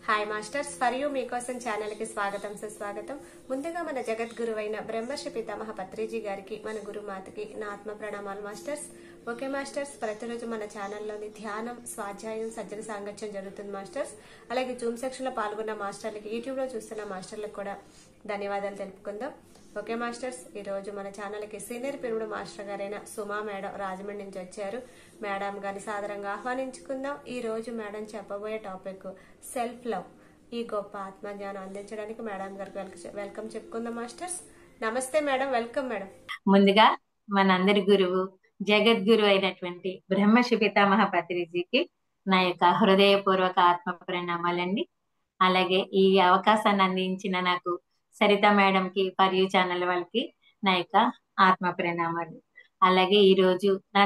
Hi masters, for you మీకోసం channel కి స్వాగతం సుస్వాగతం. ముందుగా మన జగద్గురువైన బ్రహ్మర్షి పితామహ పత్రిజీ గారికి, మన గురుమాతకి నా ఆత్మ ప్రణామాలు మాస్టర్స్. ఓకే మాస్టర్స్, ప్రతిరోజు మన ఛానల్లోని ధ్యానం, స్వాధ్యాయం, సజ్జన సాంగత్యం జరుగుతుంది మాస్టర్స్. అలాగే జూమ్ సెక్షన్ లో పాల్గొన్న మాస్టర్లకి, యూట్యూబ్ లో చూస్తున్న మాస్టర్లకు కూడా ధన్యవాదాలు తెలుపుకుందాం. ఓకే మాస్టర్స్, ఈ రోజు మన ఛానల్ కి సీనియర్ పిరుడు మాస్టర్ గారైన సుమా మేడం రాజమండ్రి నుంచి వచ్చారు. మేడం గారిని సాదరంగా ఆహ్వానించుకుందాం. ఈ రోజు మేడం చెప్పబోయే టాపిక్ సెల్ఫ్ లవ్. ఈ గొప్ప ఆత్మజ్ఞానం అందించడానికి మేడం గారికి వెల్కమ్ చెప్పుకుందాం మాస్టర్స్. నమస్తే మేడం, వెల్కమ్ మేడం. ముందుగా మనందరి గురువు జగద్గురు అయినటువంటి బ్రహ్మర్షి పితామహ పత్రిజీకి నా యొక్క హృదయపూర్వక ఆత్మ ప్రణామాలండి. అలాగే ఈ అవకాశాన్ని అందించిన నాకు సరిత మేడం కి, ఫర్ యూ ఛానల్ వాళ్ళకి నా యొక్క ఆత్మ ప్రణామాలు. అలాగే ఈ రోజు నా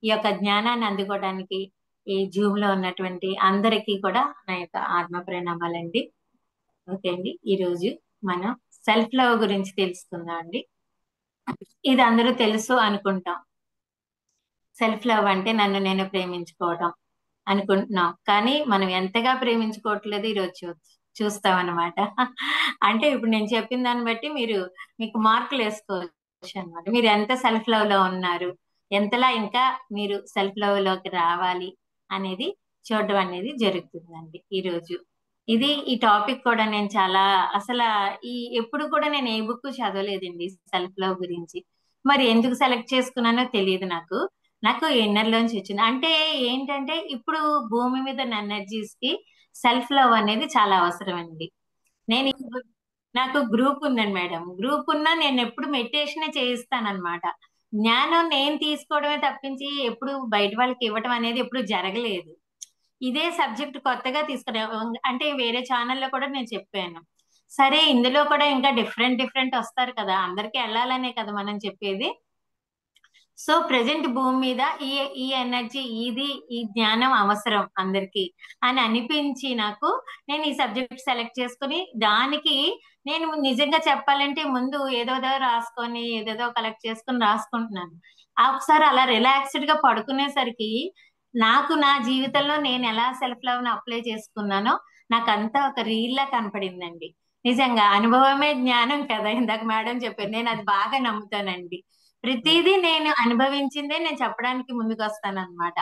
ఈ యొక్క జ్ఞానాన్ని అందుకోవడానికి ఈ జూమ్ లో ఉన్నటువంటి అందరికీ కూడా నా యొక్క ఆత్మ ప్రణామాలండి. ఓకే అండి, ఈ రోజు మనం సెల్ఫ్ లవ్ గురించి తెలుసుకుందాం అండి. ఇది అందరూ తెలుసు అనుకుంటాం. సెల్ఫ్ లవ్ అంటే నన్ను నేను ప్రేమించుకోవడం అనుకుంటున్నాం, కానీ మనం ఎంతగా ప్రేమించుకోవట్లేదు ఈరోజు చూస్తాం అనమాట. అంటే ఇప్పుడు నేను చెప్పిన దాన్ని బట్టి మీకు మార్కులు వేసుకోవచ్చు అనమాట. మీరు ఎంత సెల్ఫ్ లవ్ లో ఉన్నారు, ఎంతలా ఇంకా మీరు సెల్ఫ్ లవ్ లోకి రావాలి అనేది చూడడం అనేది జరుగుతుందండి ఈరోజు. ఈ టాపిక్ కూడా నేను చాలా అసలు ఎప్పుడు కూడా నేను ఏ బుక్ చదవలేదండి సెల్ఫ్ లవ్ గురించి. మరి ఎందుకు సెలెక్ట్ చేసుకున్నానో తెలియదు. నాకు ఇన్నర్ లోంచి వచ్చింది. అంటే ఏంటంటే ఇప్పుడు భూమి మీద ఉన్న ఎనర్జీస్ కి సెల్ఫ్ లవ్ అనేది చాలా అవసరం అండి. నేను నాకు గ్రూప్ ఉందండి మేడం. గ్రూప్ ఉన్నా నేను ఎప్పుడు మెడిటేషన్ చేయిస్తానన్నమాట. జ్ఞానం నేను తీసుకోవడమే తప్పించి ఎప్పుడు బయట వాళ్ళకి ఇవ్వటం అనేది ఎప్పుడు జరగలేదు. ఇదే సబ్జెక్ట్ కొత్తగా తీసుకురా, అంటే వేరే ఛానల్లో కూడా నేను చెప్పాను. సరే, ఇందులో కూడా ఇంకా డిఫరెంట్ వస్తారు కదా, అందరికి వెళ్ళాలనే కదా మనం చెప్పేది. సో ప్రజెంట్ భూమి మీద ఈ ఎనర్జీ, ఈ జ్ఞానం అవసరం అందరికి అని అనిపించి నేను ఈ సబ్జెక్ట్ సెలెక్ట్ చేసుకుని, దానికి నేను నిజంగా చెప్పాలంటే ముందు ఏదోదో రాసుకొని ఏదేదో కలెక్ట్ చేసుకుని రాసుకుంటున్నాను. ఒకసారి అలా రిలాక్స్డ్ గా పడుకునేసరికి నా జీవితంలో నేను ఎలా సెల్ఫ్ లవ్ ని అప్లై చేసుకున్నానో నాకంతా ఒక రీల్ లా కనపడిందండి. నిజంగా అనుభవమే జ్ఞానం కదా, ఇందాక మేడం చెప్పారు. నేను అది బాగా నమ్ముతానండి. ప్రతిదీ నేను అనుభవించిందే నేను చెప్పడానికి ముందుకు వస్తానన్నమాట.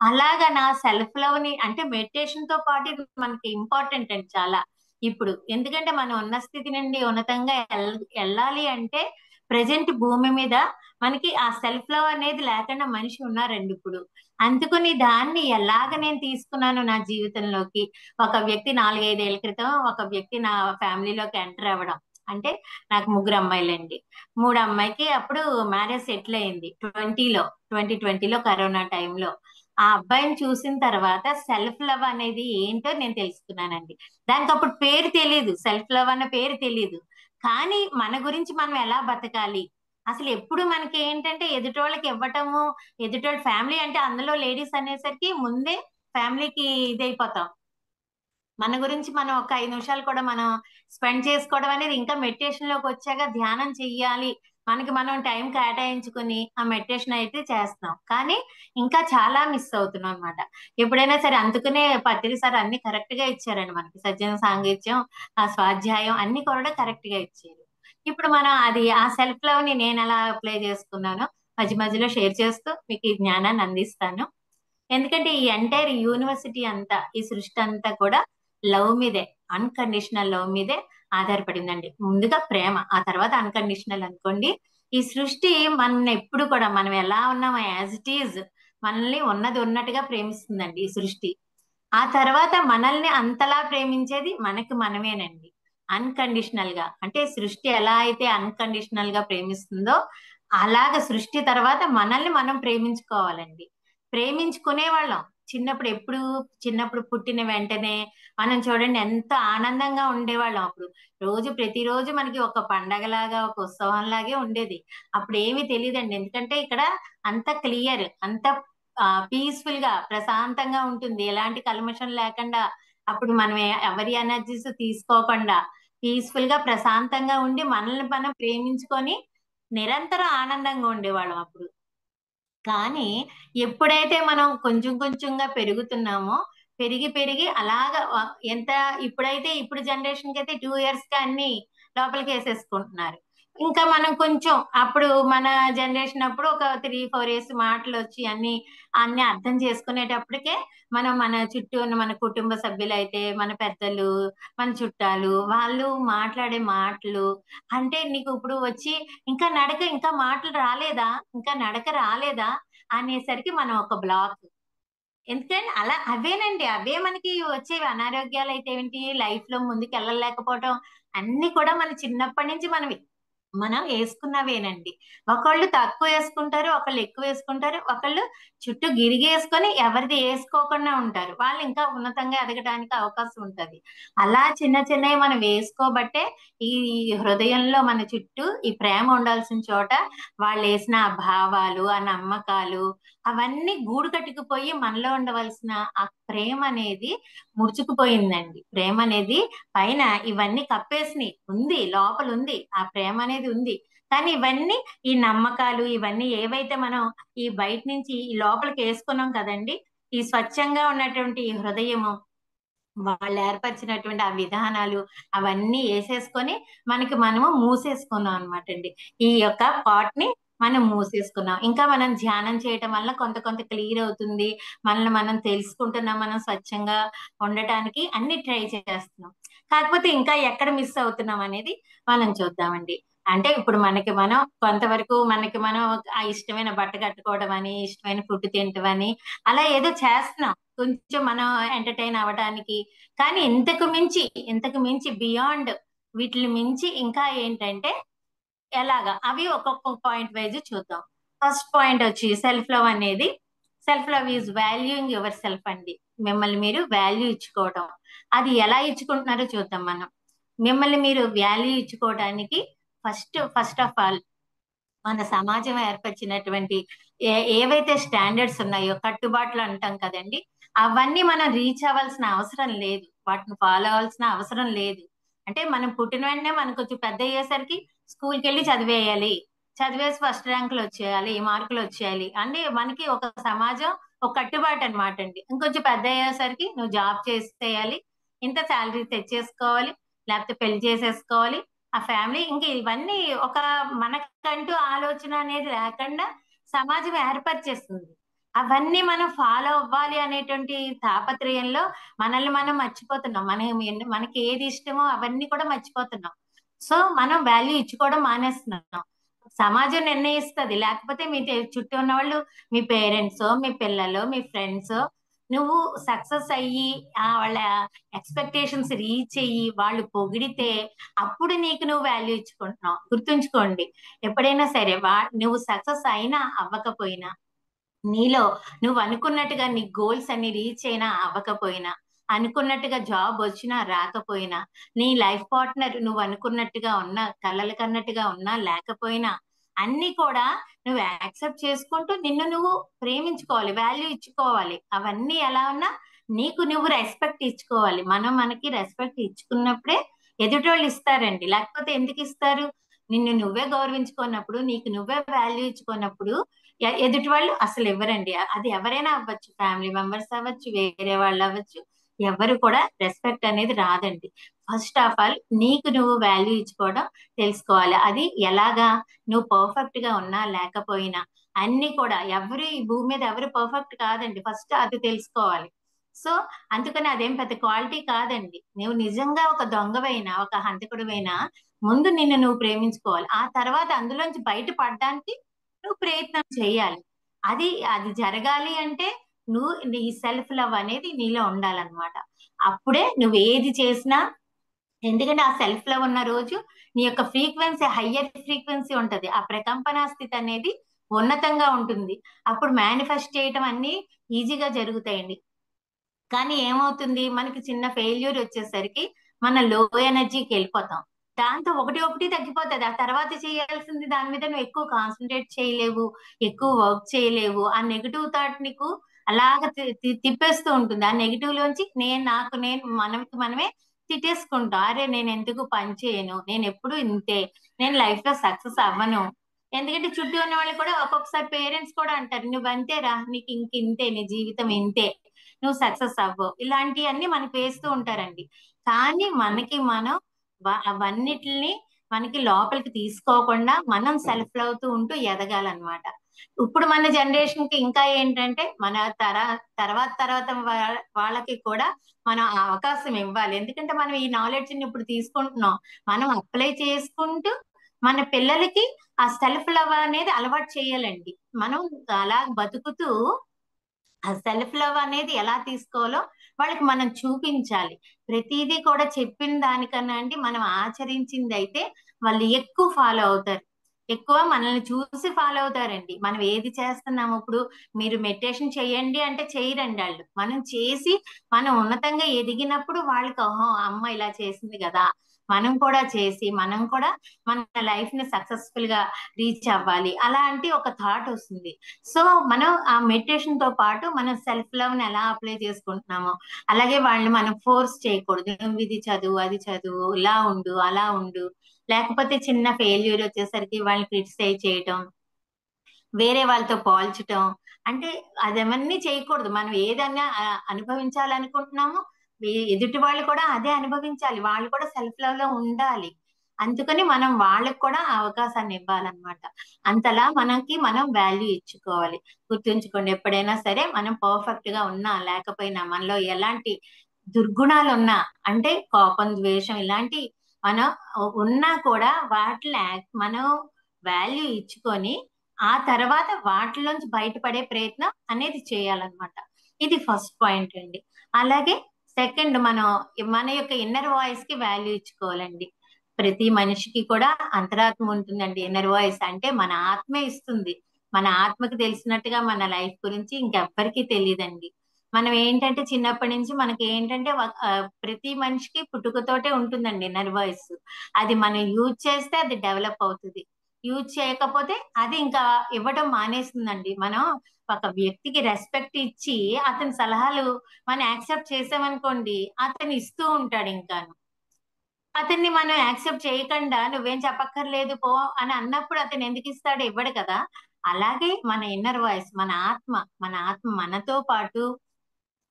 అలాగా నా సెల్ఫ్ లవ్ ని, అంటే మెడిటేషన్ తో పాటు ఇది మనకి ఇంపార్టెంట్ అండి చాలా ఇప్పుడు. ఎందుకంటే మనం ఉన్న స్థితి నుండి ఉన్నతంగా వెళ్ళాలి అంటే ప్రజెంట్ భూమి మీద మనకి ఆ సెల్ఫ్ లవ్ అనేది లేకుండా మనిషి ఉన్నారండి ఇప్పుడు. అందుకని దాన్ని ఎలాగ నేను తీసుకున్నాను నా జీవితంలోకి. ఒక వ్యక్తి 4-5 ఏళ్ల క్రితం ఒక వ్యక్తి నా ఫ్యామిలీలోకి ఎంటర్ అవ్వడం. అంటే నాకు 3 అమ్మాయిలండి. 3 అమ్మాయికి అప్పుడు మ్యారేజ్ సెటిల్ అయింది 2020లో కరోనా టైంలో. ఆ అబ్బాయిని చూసిన తర్వాత సెల్ఫ్ లవ్ అనేది ఏంటో నేను తెలుసుకున్నానండి. దానికి అప్పుడు పేరు తెలియదు, సెల్ఫ్ లవ్ అన్న పేరు తెలియదు. కానీ మన గురించి మనం ఎలా బతకాలి, అసలు ఎప్పుడు మనకి ఏంటంటే ఎదుటి వాళ్ళకి ఇవ్వటము, ఎదుటి వాళ్ళ ఫ్యామిలీ అంటే అందులో లేడీస్ అనేసరికి ముందే ఫ్యామిలీకి ఇదైపోతాం. మన గురించి మనం ఒక 5 నిమిషాలు కూడా మనం స్పెండ్ చేసుకోవడం అనేది ఇంకా మెడిటేషన్ లోకి వచ్చాక ధ్యానం చెయ్యాలి. మనకి మనం టైం కేటాయించుకుని ఆ మెడిటేషన్ అయితే చేస్తున్నాం, కానీ ఇంకా చాలా మిస్ అవుతున్నాం అనమాట. ఎప్పుడైనా సరే అందుకనే పత్రి సార్ అన్ని కరెక్ట్ గా ఇచ్చారండి మనకి. సజ్జన సాంగత్యం, ఆ స్వాధ్యాయం అన్ని కూడా కరెక్ట్ గా ఇచ్చారు. ఇప్పుడు మనం ఆ సెల్ఫ్ లవ్ ని నేను ఎలా అప్లై చేసుకున్నానో మధ్యలో షేర్ చేస్తూ మీకు ఈ జ్ఞానాన్ని అందిస్తాను. ఎందుకంటే ఈ ఎంటైర్ యూనివర్సిటీ అంతా, ఈ సృష్టి అంతా కూడా లవ్ మీదే, అన్కండిషనల్ లవ్ మీదే ఆధారపడిందండి. ముందుగా ప్రేమ, ఆ తర్వాత అన్కండిషనల్ అనుకోండి. ఈ సృష్టి మన ఎప్పుడు కూడా మనం ఎలా ఉన్నామో యాజ్ ఇట్ ఈజ్ మనల్ని ఉన్నది ఉన్నట్టుగా ప్రేమిస్తుందండి ఈ సృష్టి. ఆ తర్వాత మనల్ని అంతలా ప్రేమించేది మనకి మనమేనండి, అన్కండిషనల్ గా. అంటే సృష్టి ఎలా అయితే అన్కండిషనల్ గా ప్రేమిస్తుందో అలాగ సృష్టి తర్వాత మనల్ని మనం ప్రేమించుకోవాలండి. ప్రేమించుకునే వాళ్ళం చిన్నప్పుడు పుట్టిన వెంటనే మనం చూడండి ఎంత ఆనందంగా ఉండేవాళ్ళం. అప్పుడు ప్రతిరోజు మనకి ఒక పండగలాగా, ఒక ఉత్సవం లాగే ఉండేది. అప్పుడు ఏమీ తెలియదండి, ఎందుకంటే ఇక్కడ అంత క్లియర్, అంత పీస్ఫుల్ గా ప్రశాంతంగా ఉంటుంది, ఎలాంటి కల్మషం లేకుండా. అప్పుడు మనం ఎవరి ఎనర్జీస్ తీసుకోకుండా పీస్ఫుల్ గా ప్రశాంతంగా ఉండి మనల్ని మనం ప్రేమించుకొని నిరంతరం ఆనందంగా ఉండేవాళ్ళం అప్పుడు. కానీ ఎప్పుడైతే మనం కొంచెంగా పెరుగుతున్నామో పెరిగి పెరిగి అలాగా ఎంత ఇప్పుడు జనరేషన్ కి అయితే 2 years కి అన్ని లోపలికి వేసేసుకుంటున్నారు. ఇంకా మనం కొంచెం అప్పుడు మన జనరేషన్ అప్పుడు ఒక 3-4 years మాటలు వచ్చి అన్ని అన్ని అర్థం చేసుకునేటప్పటికే మనం మన చుట్టూ ఉన్న మన కుటుంబ సభ్యులు అయితే మన పెద్దలు, మన చుట్టాలు వాళ్ళు మాట్లాడే మాటలు అంటే నీకు ఇప్పుడు వచ్చి ఇంకా మాటలు రాలేదా, ఇంకా నడక రాలేదా అనేసరికి మనం ఒక బ్లాక్. ఎందుకంటే అలా అవేనండి, అవే మనకి వచ్చేవి. అనారోగ్యాలు అయితే ఏంటి, లైఫ్ లో ముందుకు వెళ్ళలేకపోవటం అన్ని కూడా మన చిన్నప్పటి నుంచి మనం వేసుకున్నవేనండి. ఒకళ్ళు తక్కువ వేసుకుంటారు, ఒకళ్ళు ఎక్కువ వేసుకుంటారు, ఒకళ్ళు చుట్టూ గిరిగి వేసుకొని ఎవరిది వేసుకోకుండా ఉంటారు. వాళ్ళు ఇంకా ఉన్నతంగా ఎదగడానికి అవకాశం ఉంటది. అలా చిన్న చిన్నవి మనం వేసుకోబట్టే ఈ హృదయంలో మన చుట్టూ ఈ ప్రేమ ఉండాల్సిన చోట వాళ్ళు వేసిన ఆ భావాలు, ఆ నమ్మకాలు అవన్నీ గూడు కట్టుకుపోయి మనలో ఉండవలసిన ఆ ప్రేమ అనేది ముడుచుకుపోయిందండి. ప్రేమ అనేది పైన ఇవన్నీ కప్పేసినాయి, ఉంది లోపల ఉంది, ఆ ప్రేమ అనేది ఉంది. కానీ ఇవన్నీ ఈ నమ్మకాలు ఇవన్నీ ఏవైతే మనం ఈ బయట నుంచి ఈ లోపలికి వేసుకున్నాం కదండి, ఈ స్వచ్ఛంగా ఉన్నటువంటి ఈ హృదయము వాళ్ళు ఏర్పరిచినటువంటి ఆ విధానాలు అవన్నీ వేసేసుకొని మనకి మనము మూసేసుకున్నాం అనమాట అండి. ఈ యొక్క పాట్ ని మనం మూసేసుకున్నాం. ఇంకా మనం ధ్యానం చేయటం వల్ల కొంత కొంత క్లియర్ అవుతుంది, మనల్ని మనం తెలుసుకుంటున్నాం, మనం స్వచ్ఛంగా ఉండటానికి అన్ని ట్రై చేస్తున్నాం. కాకపోతే ఇంకా ఎక్కడ మిస్ అవుతున్నాం అనేది మనం చూద్దామండి. అంటే ఇప్పుడు మనం కొంతవరకు మనకి మనం ఆ ఇష్టమైన బట్ట కట్టుకోవడం అని, ఇష్టమైన ఫుడ్ తినటం అని అలా ఏదో చేస్తున్నాం కొంచెం మనం ఎంటర్టైన్ అవ్వడానికి. కానీ ఇంతకు మించి బియాండ్ వీటిని మించి ఇంకా ఏంటంటే ఎలాగా అవి ఒక్కొక్క పాయింట్ వైజ్ చూద్దాం. ఫస్ట్ పాయింట్ వచ్చి సెల్ఫ్ లవ్ అనేది. Self love is valuing your self అండి. మిమ్మల్ని మీరు వాల్యూ ఇచ్చుకోవడం. అది ఎలా ఇచ్చుకుంటున్నారో చూద్దాం మనం. మిమ్మల్ని మీరు వాల్యూ ఇచ్చుకోవడానికి ఫస్ట్ ఆఫ్ ఆల్ మన సమాజం ఏర్పరిచినటువంటి ఏవైతే స్టాండర్డ్స్ ఉన్నాయో, కట్టుబాట్లు అంటాం కదండి, అవన్నీ మనం రీచ్ అవ్వాల్సిన అవసరం లేదు, వాటిని ఫాలో అవ్వాల్సిన అవసరం లేదు. అంటే మనం పుట్టిన వెంటనే మనం కొంచెం పెద్ద అయ్యేసరికి స్కూల్కి వెళ్ళి చదివేయాలి, చదివేసి ఫస్ట్ ర్యాంకులు వచ్చేయాలి, ఈ మార్కులు వచ్చేయాలి అంటే మనకి ఒక సమాజం ఒక కట్టుబాటు అనమాట అండి. ఇంకొంచెం పెద్ద అయ్యేసరికి నువ్వు జాబ్ చేసేయాలి, ఇంత శాలరీ తెచ్చేసుకోవాలి, లేకపోతే పెళ్లి చేసేసుకోవాలి, ఆ ఫ్యామిలీ ఇంక ఇవన్నీ ఒక మనకంటూ ఆలోచన అనేది లేకుండా సమాజం ఏర్పరిచేస్తుంది. అవన్నీ మనం ఫాలో అవ్వాలి అనేటువంటి తాపత్రయంలో మనల్ని మనం మర్చిపోతున్నాం. మనకి ఏది ఇష్టమో అవన్నీ కూడా మర్చిపోతున్నాం. సో మనం వాల్యూ ఇచ్చుకోవడం మానేస్తున్నాం. సమాజం నిర్ణయిస్తుంది, లేకపోతే మీ చుట్టూ ఉన్న వాళ్ళు, మీ పేరెంట్స్, మీ పిల్లలు, మీ ఫ్రెండ్స్, నువ్వు సక్సెస్ అయ్యి వాళ్ళ ఎక్స్పెక్టేషన్స్ రీచ్ అయ్యి వాళ్ళు పొగిడితే అప్పుడు నీకు నువ్వు వాల్యూ ఇచ్చుకుంటున్నావు. గుర్తుంచుకోండి, ఎప్పుడైనా సరే నువ్వు సక్సెస్ అయినా అవ్వకపోయినా, నీలో నువ్వు అనుకున్నట్టుగా నీ గోల్స్ అన్ని రీచ్ అయినా అవ్వకపోయినా, అనుకున్నట్టుగా జాబ్ వచ్చినా రాకపోయినా, నీ లైఫ్ పార్ట్నర్ నువ్వు అనుకున్నట్టుగా ఉన్నా, కలలు కన్నట్టుగా ఉన్నా లేకపోయినా, అన్ని కూడా నువ్వు యాక్సెప్ట్ చేసుకుంటూ నిన్ను నువ్వు ప్రేమించుకోవాలి, వాల్యూ ఇచ్చుకోవాలి. అవన్నీ ఎలా ఉన్నా నీకు నువ్వు రెస్పెక్ట్ ఇచ్చుకోవాలి. మనకి రెస్పెక్ట్ ఇచ్చుకున్నప్పుడే ఎదుటోళ్ళు ఇస్తారండి, లేకపోతే ఎందుకు ఇస్తారు? నిన్ను నువ్వే గౌరవించుకున్నప్పుడు, నీకు నువ్వే వాల్యూ ఇచ్చుకున్నప్పుడు ఎదుటి వాళ్ళు అసలు ఇవ్వరండి. అది ఎవరైనా అవ్వచ్చు, ఫ్యామిలీ మెంబర్స్ అవ్వచ్చు, వేరే వాళ్ళు అవ్వచ్చు, ఎవరు కూడా రెస్పెక్ట్ అనేది రాదండి. ఫస్ట్ ఆఫ్ ఆల్ నీకు నువ్వు వాల్యూ ఇచ్చుకోవడం తెలుసుకోవాలి. అది ఎలాగా? నువ్వు పర్ఫెక్ట్ గా ఉన్నా లేకపోయినా అన్ని కూడా, ఈ భూమి మీద ఎవరు పర్ఫెక్ట్ కాదండి, ఫస్ట్ అది తెలుసుకోవాలి. సో అందుకని అదేం పెద్ద క్వాలిటీ కాదండి. నువ్వు నిజంగా ఒక దొంగవైనా, ఒక హంతకుడివైనా ముందు నిన్ను నువ్వు ప్రేమించుకోవాలి. ఆ తర్వాత అందులోంచి బయటపడడానికి నువ్వు ప్రయత్నం చేయాలి. అది జరగాలి అంటే నువ్వు నీ సెల్ఫ్ లవ్ అనేది నీలో ఉండాలన్నమాట. అప్పుడే నువ్వు ఏది చేసినా, ఎందుకంటే ఆ సెల్ఫ్ లవ్ ఉన్న రోజు నీ యొక్క ఫ్రీక్వెన్సీ హయ్యర్ ఫ్రీక్వెన్సీ ఉంటది, ఆ ప్రకంపన స్థితి అనేది ఉన్నతంగా ఉంటుంది. అప్పుడు మేనిఫెస్ట్ చేయటం అన్ని ఈజీగా జరుగుతాయండి. కానీ ఏమవుతుంది, మనకి చిన్న ఫెయిల్యూర్ వచ్చేసరికి మన లో ఎనర్జీకి వెళ్ళిపోతాం. దాంతో ఒకటి ఒకటి తగ్గిపోతుంది. ఆ తర్వాత చేయాల్సింది దాని మీద నువ్వు ఎక్కువ కాన్సన్ట్రేట్ చేయలేవు, ఎక్కువ వర్క్ చేయలేవు. ఆ నెగిటివ్ థాట్ నీకు అలాగ తిప్పేస్తూ ఉంటుంది. ఆ నెగిటివ్ లోంచి మనమే తిట్టేసుకుంటాం. అరే నేను ఎందుకు పని చేయను, నేను ఎప్పుడు ఇంతే, నేను లైఫ్ లో సక్సెస్ అవ్వను. ఎందుకంటే చుట్టూ ఉన్న వాళ్ళు కూడా ఒక్కొక్కసారి పేరెంట్స్ కూడా అంటారు, నువ్వు అంతేరా, నీకు ఇంతే, నీ జీవితం ఇంతే, నువ్వు సక్సెస్ అవ్వవు, ఇలాంటివన్నీ మనకి వేస్తూ ఉంటారండి. కానీ మనకి మనం అవన్నిటిని మనకి లోపలికి తీసుకోకుండా మనం సెల్ఫ్ లవ్ తో ఉంటూ ఎదగాలన్నమాట. ఇప్పుడు మన జనరేషన్ కి ఇంకా ఏంటంటే మన తర్వాత వాళ్ళకి కూడా మనం ఆ అవకాశం ఇవ్వాలి. ఎందుకంటే మనం ఈ నాలెడ్జ్ ని ఇప్పుడు తీసుకుంటున్నాం, మనం అప్లై చేసుకుంటూ మన పిల్లలకి ఆ సెల్ఫ్ లవ్ అనేది అలవాటు చేయాలండి. మనం అలా బతుకుతూ ఆ సెల్ఫ్ లవ్ అనేది ఎలా తీసుకోవాలో వాళ్ళకి మనం చూపించాలి. ప్రతిదీ కూడా చెప్పిన దానికన్నా అండి మనం ఆచరించింది అయితే వాళ్ళు ఎక్కువ ఫాలో అవుతారు. ఎక్కువ మనల్ని చూసి ఫాలో అవుతారండి. మనం ఏది చేస్తున్నాము, ఇప్పుడు మీరు మెడిటేషన్ చేయండి అంటే చేయరండి వాళ్ళు. మనం చేసి మనం ఉన్నతంగా ఎదిగినప్పుడు వాళ్ళకి ఓహో అమ్మ ఇలా చేసింది కదా, మనం కూడా చేసి మనం కూడా మన లైఫ్ ని సక్సెస్ఫుల్ గా రీచ్ అవ్వాలి అలాంటి ఒక థాట్ వస్తుంది. సో మనం ఆ మెడిటేషన్ తో పాటు మనం సెల్ఫ్ లవ్ ని ఎలా అప్లై చేసుకుంటున్నామో అలాగే వాళ్ళని మనం ఫోర్స్ చేయకూడదు. నువ్వు ఇది చదువు, అది చదువు, ఇలా ఉండు, అలా ఉండు. లేకపోతే చిన్న ఫెయిల్యూర్ వచ్చేసరికి వాళ్ళని క్రిటిసైజ్ చేయటం, వేరే వాళ్ళతో పోల్చటం, అంటే అదేమన్నీ చేయకూడదు. మనం ఏదన్నా అనుభవించాలనుకుంటున్నామో ఎదుటి వాళ్ళు కూడా అదే అనుభవించాలి, వాళ్ళు కూడా సెల్ఫ్ లవ్ లో ఉండాలి. అందుకని మనం వాళ్ళకి కూడా ఆ అవకాశాన్ని ఇవ్వాలన్నమాట. అంతలా మనకి మనం వాల్యూ ఇచ్చుకోవాలి. గుర్తుంచుకోండి, ఎప్పుడైనా సరే మనం పర్ఫెక్ట్ గా ఉన్నా లేకపోయినా మనలో ఎలాంటి దుర్గుణాలు ఉన్నా, అంటే కోపం, ద్వేషం ఇలాంటి మనం ఉన్నా కూడా వాటిని మనం వాల్యూ ఇచ్చుకొని ఆ తర్వాత వాటిలోంచి బయటపడే ప్రయత్నం అనేది చేయాలన్నమాట. ఇది ఫస్ట్ పాయింట్ అండి. అలాగే సెకండ్, మనం మన యొక్క ఇన్నర్ వాయిస్ కి వాల్యూ ఇచ్చుకోవాలండి. ప్రతి మనిషికి కూడా అంతరాత్మ ఉంటుందండి. ఇన్నర్ వాయిస్ అంటే మన ఆత్మే ఇస్తుంది. మన ఆత్మకి తెలిసినట్టుగా మన లైఫ్ గురించి ఇంకెవ్వరికీ తెలియదండి. మనం ఏంటంటే చిన్నప్పటి నుంచి మనకి ఏంటంటే ప్రతి మనిషికి పుట్టుకతోటే ఉంటుందండి ఇన్నర్ వాయిస్. అది మనం యూజ్ చేస్తే అది డెవలప్ అవుతుంది, యూజ్ చేయకపోతే అది ఇంకా ఇవ్వడం మానేస్తుందండి. మనం ఒక వ్యక్తికి రెస్పెక్ట్ ఇచ్చి అతని సలహాలు మనం యాక్సెప్ట్ చేసామనుకోండి, అతను ఇస్తూ ఉంటాడు ఇంకాను. అతన్ని మనం యాక్సెప్ట్ చేయకుండా నువ్వేం చెప్పక్కర్లేదు పో అని అన్నప్పుడు అతను ఎందుకు ఇస్తాడు, ఇవ్వడు కదా. అలాగే మన ఇన్నర్ వాయిస్, మన ఆత్మ మనతో పాటు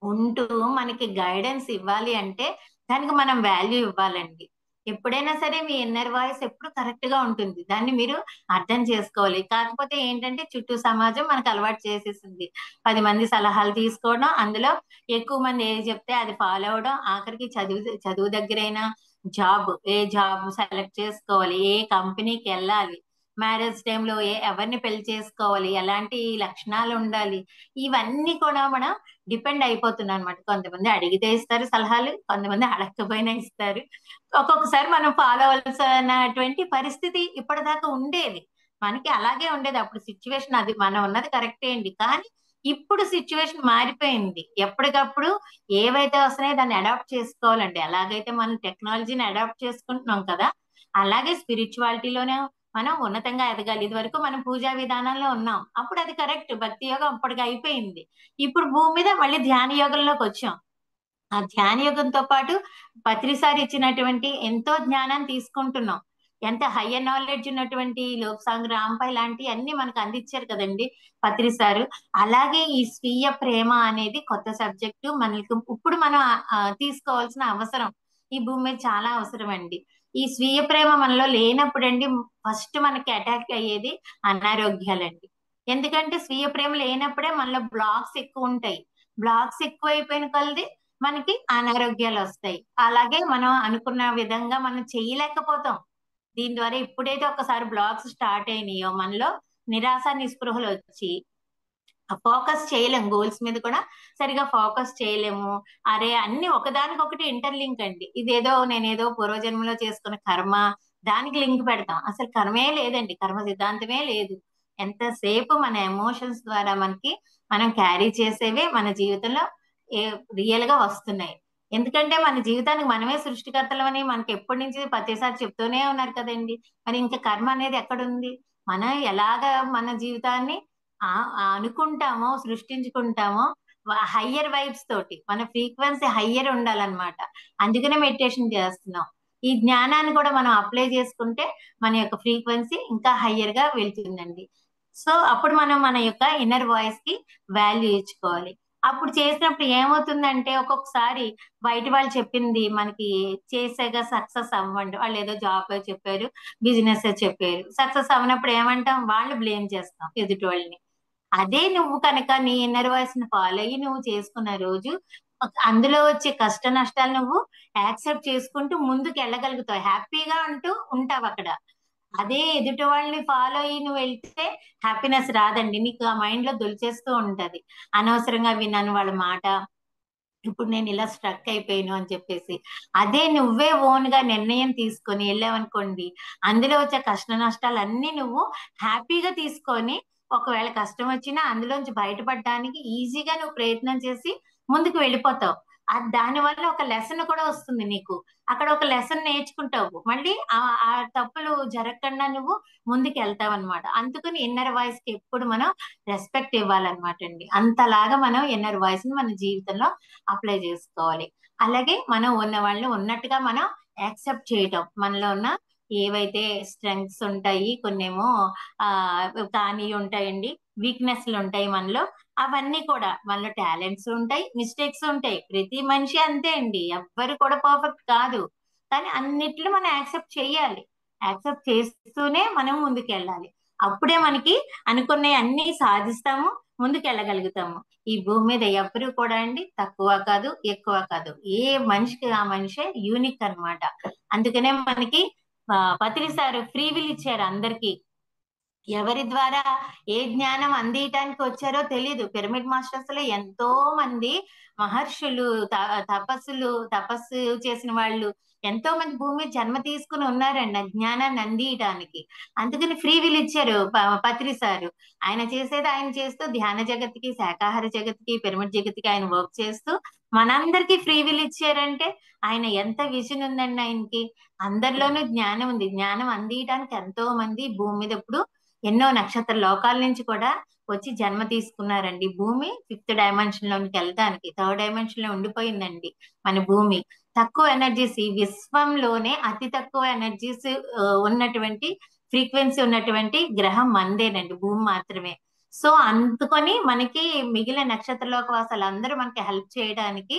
ఉంటూ మనకి గైడెన్స్ ఇవ్వాలి అంటే దానికి మనం వాల్యూ ఇవ్వాలండి. ఎప్పుడైనా సరే మీ ఇన్నర్ వాయిస్ ఎప్పుడు కరెక్ట్ గా ఉంటుంది, దాన్ని మీరు అర్థం చేసుకోవాలి. కాకపోతే ఏంటంటే చుట్టూ సమాజం మనకు అలవాటు చేసేసింది 10 మంది సలహాలు తీసుకోవడం, అందులో ఎక్కువ మంది ఏది చెప్తే అది ఫాలో అవడం, ఆఖరికి చదువు దగ్గరైనా ఏ జాబ్ సెలెక్ట్ చేసుకోవాలి, ఏ కంపెనీకి వెళ్ళాలి, మ్యారేజ్ టైంలో ఎవరిని పెళ్లి చేసుకోవాలి, ఎలాంటి లక్షణాలు ఉండాలి, ఇవన్నీ కూడా మనం డిపెండ్ అయిపోతున్నాం అనమాట. కొంతమంది అడిగితే ఇస్తారు సలహాలు, కొంతమంది అడగకపోయినా ఇస్తారు. ఒక్కొక్కసారి మనం ఫాలో అవ్వాల్సినటువంటి పరిస్థితి ఇప్పటిదాకా ఉండేది. మనకి అలాగే ఉండేది అప్పుడు సిచ్యువేషన్, అది మనం ఉన్నది కరెక్టే అండి. కానీ ఇప్పుడు సిచ్యువేషన్ మారిపోయింది. ఎప్పటికప్పుడు ఏవైతే వస్తున్నాయో దాన్ని అడాప్ట్ చేసుకోవాలండి. ఎలాగైతే మనం టెక్నాలజీని అడాప్ట్ చేసుకుంటున్నాం కదా, అలాగే స్పిరిచువాలిటీలోనే మనం ఉన్నతంగా ఎదగాలి. ఇది వరకు మనం పూజా విధానంలో ఉన్నాం, అప్పుడు అది కరెక్ట్, భక్తి యోగం అప్పటికి అయిపోయింది. ఇప్పుడు భూమి మీద మళ్ళీ ధ్యాన యోగంలోకి వచ్చాం. ఆ ధ్యాన యోగంతో పాటు పత్రిసారి ఇచ్చినటువంటి ఎంతో జ్ఞానాన్ని తీసుకుంటున్నాం. ఎంత హయ్యర్ నాలెడ్జ్ ఉన్నటువంటి లోక్సాంగ్ రాంపై లాంటి అన్ని మనకు అందించారు కదండి పత్రిసారు. అలాగే ఈ స్వీయ ప్రేమ అనేది కొత్త సబ్జెక్టు మనకి ఇప్పుడు మనం తీసుకోవాల్సిన అవసరం ఈ భూమి మీద చాలా అవసరం అండి. ఈ స్వీయ ప్రేమ మనలో లేనప్పుడండి ఫస్ట్ మనకి అటాక్ అయ్యేది అనారోగ్యాలండి. ఎందుకంటే స్వీయ ప్రేమ లేనప్పుడే మనలో బ్లాక్స్ ఎక్కువ ఉంటాయి. బ్లాక్స్ ఎక్కువ అయిపోయిన కొలది మనకి అనారోగ్యాలు వస్తాయి. అలాగే మనం అనుకున్న విధంగా మనం చేయలేకపోతాం. దీని ద్వారా ఇప్పుడైతే ఒకసారి బ్లాక్స్ స్టార్ట్ అయినాయో మనలో నిరాశ నిస్పృహలు వచ్చి ఫోకస్ చేయలేము, గోల్స్ మీద కూడా సరిగా ఫోకస్ చేయలేము. అరే అన్ని ఒకదానికొకటి ఇంటర్లింక్ అండి. ఇదేదో నేనేదో పూర్వజన్మలో చేసుకున్న కర్మ, దానికి లింక్ పెడతాం. అసలు కర్మే లేదండి, కర్మ సిద్ధాంతమే లేదు. ఎంతసేపు మన ఎమోషన్స్ ద్వారా మనం క్యారీ చేసేవే మన జీవితంలో రియల్ గా వస్తున్నాయి. ఎందుకంటే మన జీవితానికి మనమే సృష్టికర్తలమని మనకి ఎప్పటి నుంచి ప్రతిసారి చెప్తూనే ఉన్నారు కదండి. మరి ఇంకా కర్మ అనేది ఎక్కడుంది? మనం ఎలాగ మన జీవితాన్ని అనుకుంటామో సృష్టించుకుంటామో హయ్యర్ వైబ్స్ తోటి మన ఫ్రీక్వెన్సీ హయ్యర్ ఉండాలన్నమాట. అందుకనే మెడిటేషన్ చేస్తున్నాం. ఈ జ్ఞానాన్ని కూడా మనం అప్లై చేసుకుంటే మన యొక్క ఫ్రీక్వెన్సీ ఇంకా హయ్యర్ గా వెళ్తుందండి. సో అప్పుడు మనం మన యొక్క ఇన్నర్ వాయిస్ కి వాల్యూ ఇచ్చుకోవాలి. అప్పుడు చేసినప్పుడు ఏమవుతుందంటే ఒక్కొక్కసారి బయట వాళ్ళు చెప్పింది మనకి చేసాక సక్సెస్ అవ్వండి, వాళ్ళు ఏదో జాబ్ చెప్పారు, బిజినెస్ చెప్పారు, సక్సెస్ అవ్వనప్పుడు ఏమంటాం, వాళ్ళు బ్లేమ్ చేస్తాం ఎదుటి వాళ్ళని. అదే నువ్వు కనుక నీ ఇన్నర్ వాయిస్ ని ఫాలో అయ్యి నువ్వు చేసుకున్న రోజు అందులో వచ్చే కష్ట నష్టాలు నువ్వు యాక్సెప్ట్ చేసుకుంటూ ముందుకు వెళ్ళగలుగుతావు, హ్యాపీగా అంటూ ఉంటావు అక్కడ. అదే ఎదుటి వాళ్ళని ఫాలో అయ్యి నువ్వు వెళ్తే హ్యాపీనెస్ రాదండి, నీకు ఆ మైండ్ లో దొలిచేస్తూ ఉంటది. అనవసరంగా విన్నాను వాళ్ళ మాట, ఇప్పుడు నేను ఇలా స్ట్రక్ అయిపోయాను అని చెప్పేసి. అదే నువ్వే ఓన్ గా నిర్ణయం తీసుకొని వెళ్ళావనుకోండి, అందులో వచ్చే కష్ట నష్టాలు అన్ని నువ్వు హ్యాపీగా తీసుకొని, ఒకవేళ కష్టం వచ్చినా అందులోంచి బయటపడడానికి ఈజీగా నువ్వు ప్రయత్నం చేసి ముందుకు వెళ్ళిపోతావు. దాని వల్ల ఒక లెసన్ కూడా వస్తుంది నీకు, అక్కడ ఒక లెసన్ నేర్చుకుంటావు, మళ్ళీ ఆ తప్పులు జరగకుండా నువ్వు ముందుకు వెళ్తావు అనమాట. అందుకని ఇన్నర్ వాయిస్ కి ఎప్పుడు మనం రెస్పెక్ట్ ఇవ్వాలన్నమాట అండి. అంతలాగా మనం ఇన్నర్ వాయిస్ ని మన జీవితంలో అప్లై చేసుకోవాలి. అలాగే మనం ఉన్న వాళ్ళని ఉన్నట్టుగా మనం యాక్సెప్ట్ చేయటం, మనలో ఉన్న ఏవైతే స్ట్రెంగ్స్ ఉంటాయి, కొన్నేమో ఆ కానీ ఉంటాయండి, వీక్నెస్లు ఉంటాయి మనలో, అవన్నీ కూడా మనలో టాలెంట్స్ ఉంటాయి, మిస్టేక్స్ ఉంటాయి. ప్రతి మనిషి అంతే అండి, ఎవ్వరు కూడా పర్ఫెక్ట్ కాదు. కానీ అన్నిట్లు మనం యాక్సెప్ట్ చేయాలి, యాక్సెప్ట్ చేస్తూనే మనం ముందుకు వెళ్ళాలి. అప్పుడే మనకి అనుకునే అన్ని సాధిస్తాము, ముందుకు వెళ్ళగలుగుతాము. ఈ భూమి మీద ఎవ్వరు కూడా అండి తక్కువ కాదు, ఎక్కువ కాదు. ఏ మనిషికి ఆ మనిషే యూనిక్ అన్నమాట. అందుకనే మనకి పత్రి సార్ ఫ్రీ విల్ ఇచ్చారు అందరికి. ఎవరి ద్వారా ఏ జ్ఞానం అందియటానికి వచ్చారో తెలియదు. పిరమిడ్ మాస్టర్స్ లో ఎంతో మంది మహర్షులు, తపస్సు చేసిన వాళ్ళు ఎంతో మంది భూమి మీద జన్మ తీసుకుని ఉన్నారండి ఆ జ్ఞానాన్ని అందియటానికి. అందుకని ఫ్రీ విల్ ఇచ్చారు పత్రి సారు. ఆయన చేసేది ఆయన చేస్తూ, ధ్యాన జగత్కి, శాకాహార జగత్కి, పిరమిడ్ జగత్కి ఆయన వర్క్ చేస్తూ మనందరికీ ఫ్రీ విల్ ఇచ్చారంటే ఆయన ఎంత విజన్ ఉందండి ఆయనకి. అందరిలోనూ జ్ఞానం ఉంది. జ్ఞానం అందియటానికి ఎంతో మంది భూమి మీద ఇప్పుడు ఎన్నో నక్షత్ర లోకాల నుంచి కూడా వచ్చి జన్మ తీసుకున్నారండి. భూమి ఫిఫ్త్ డైమెన్షన్ లోనికి వెళ్ళడానికి, థర్డ్ డైమెన్షన్ లో ఉండిపోయిందండి మన భూమి. తక్కువ ఎనర్జీస్, ఈ విశ్వంలోనే అతి తక్కువ ఎనర్జీస్ ఉన్నటువంటి ఫ్రీక్వెన్సీ ఉన్నటువంటి గ్రహం మందేనండి, భూమి మాత్రమే. సో అందుకొని మనకి మిగిలిన నక్షత్రలోక వాసాలు అందరూ మనకి హెల్ప్ చేయడానికి,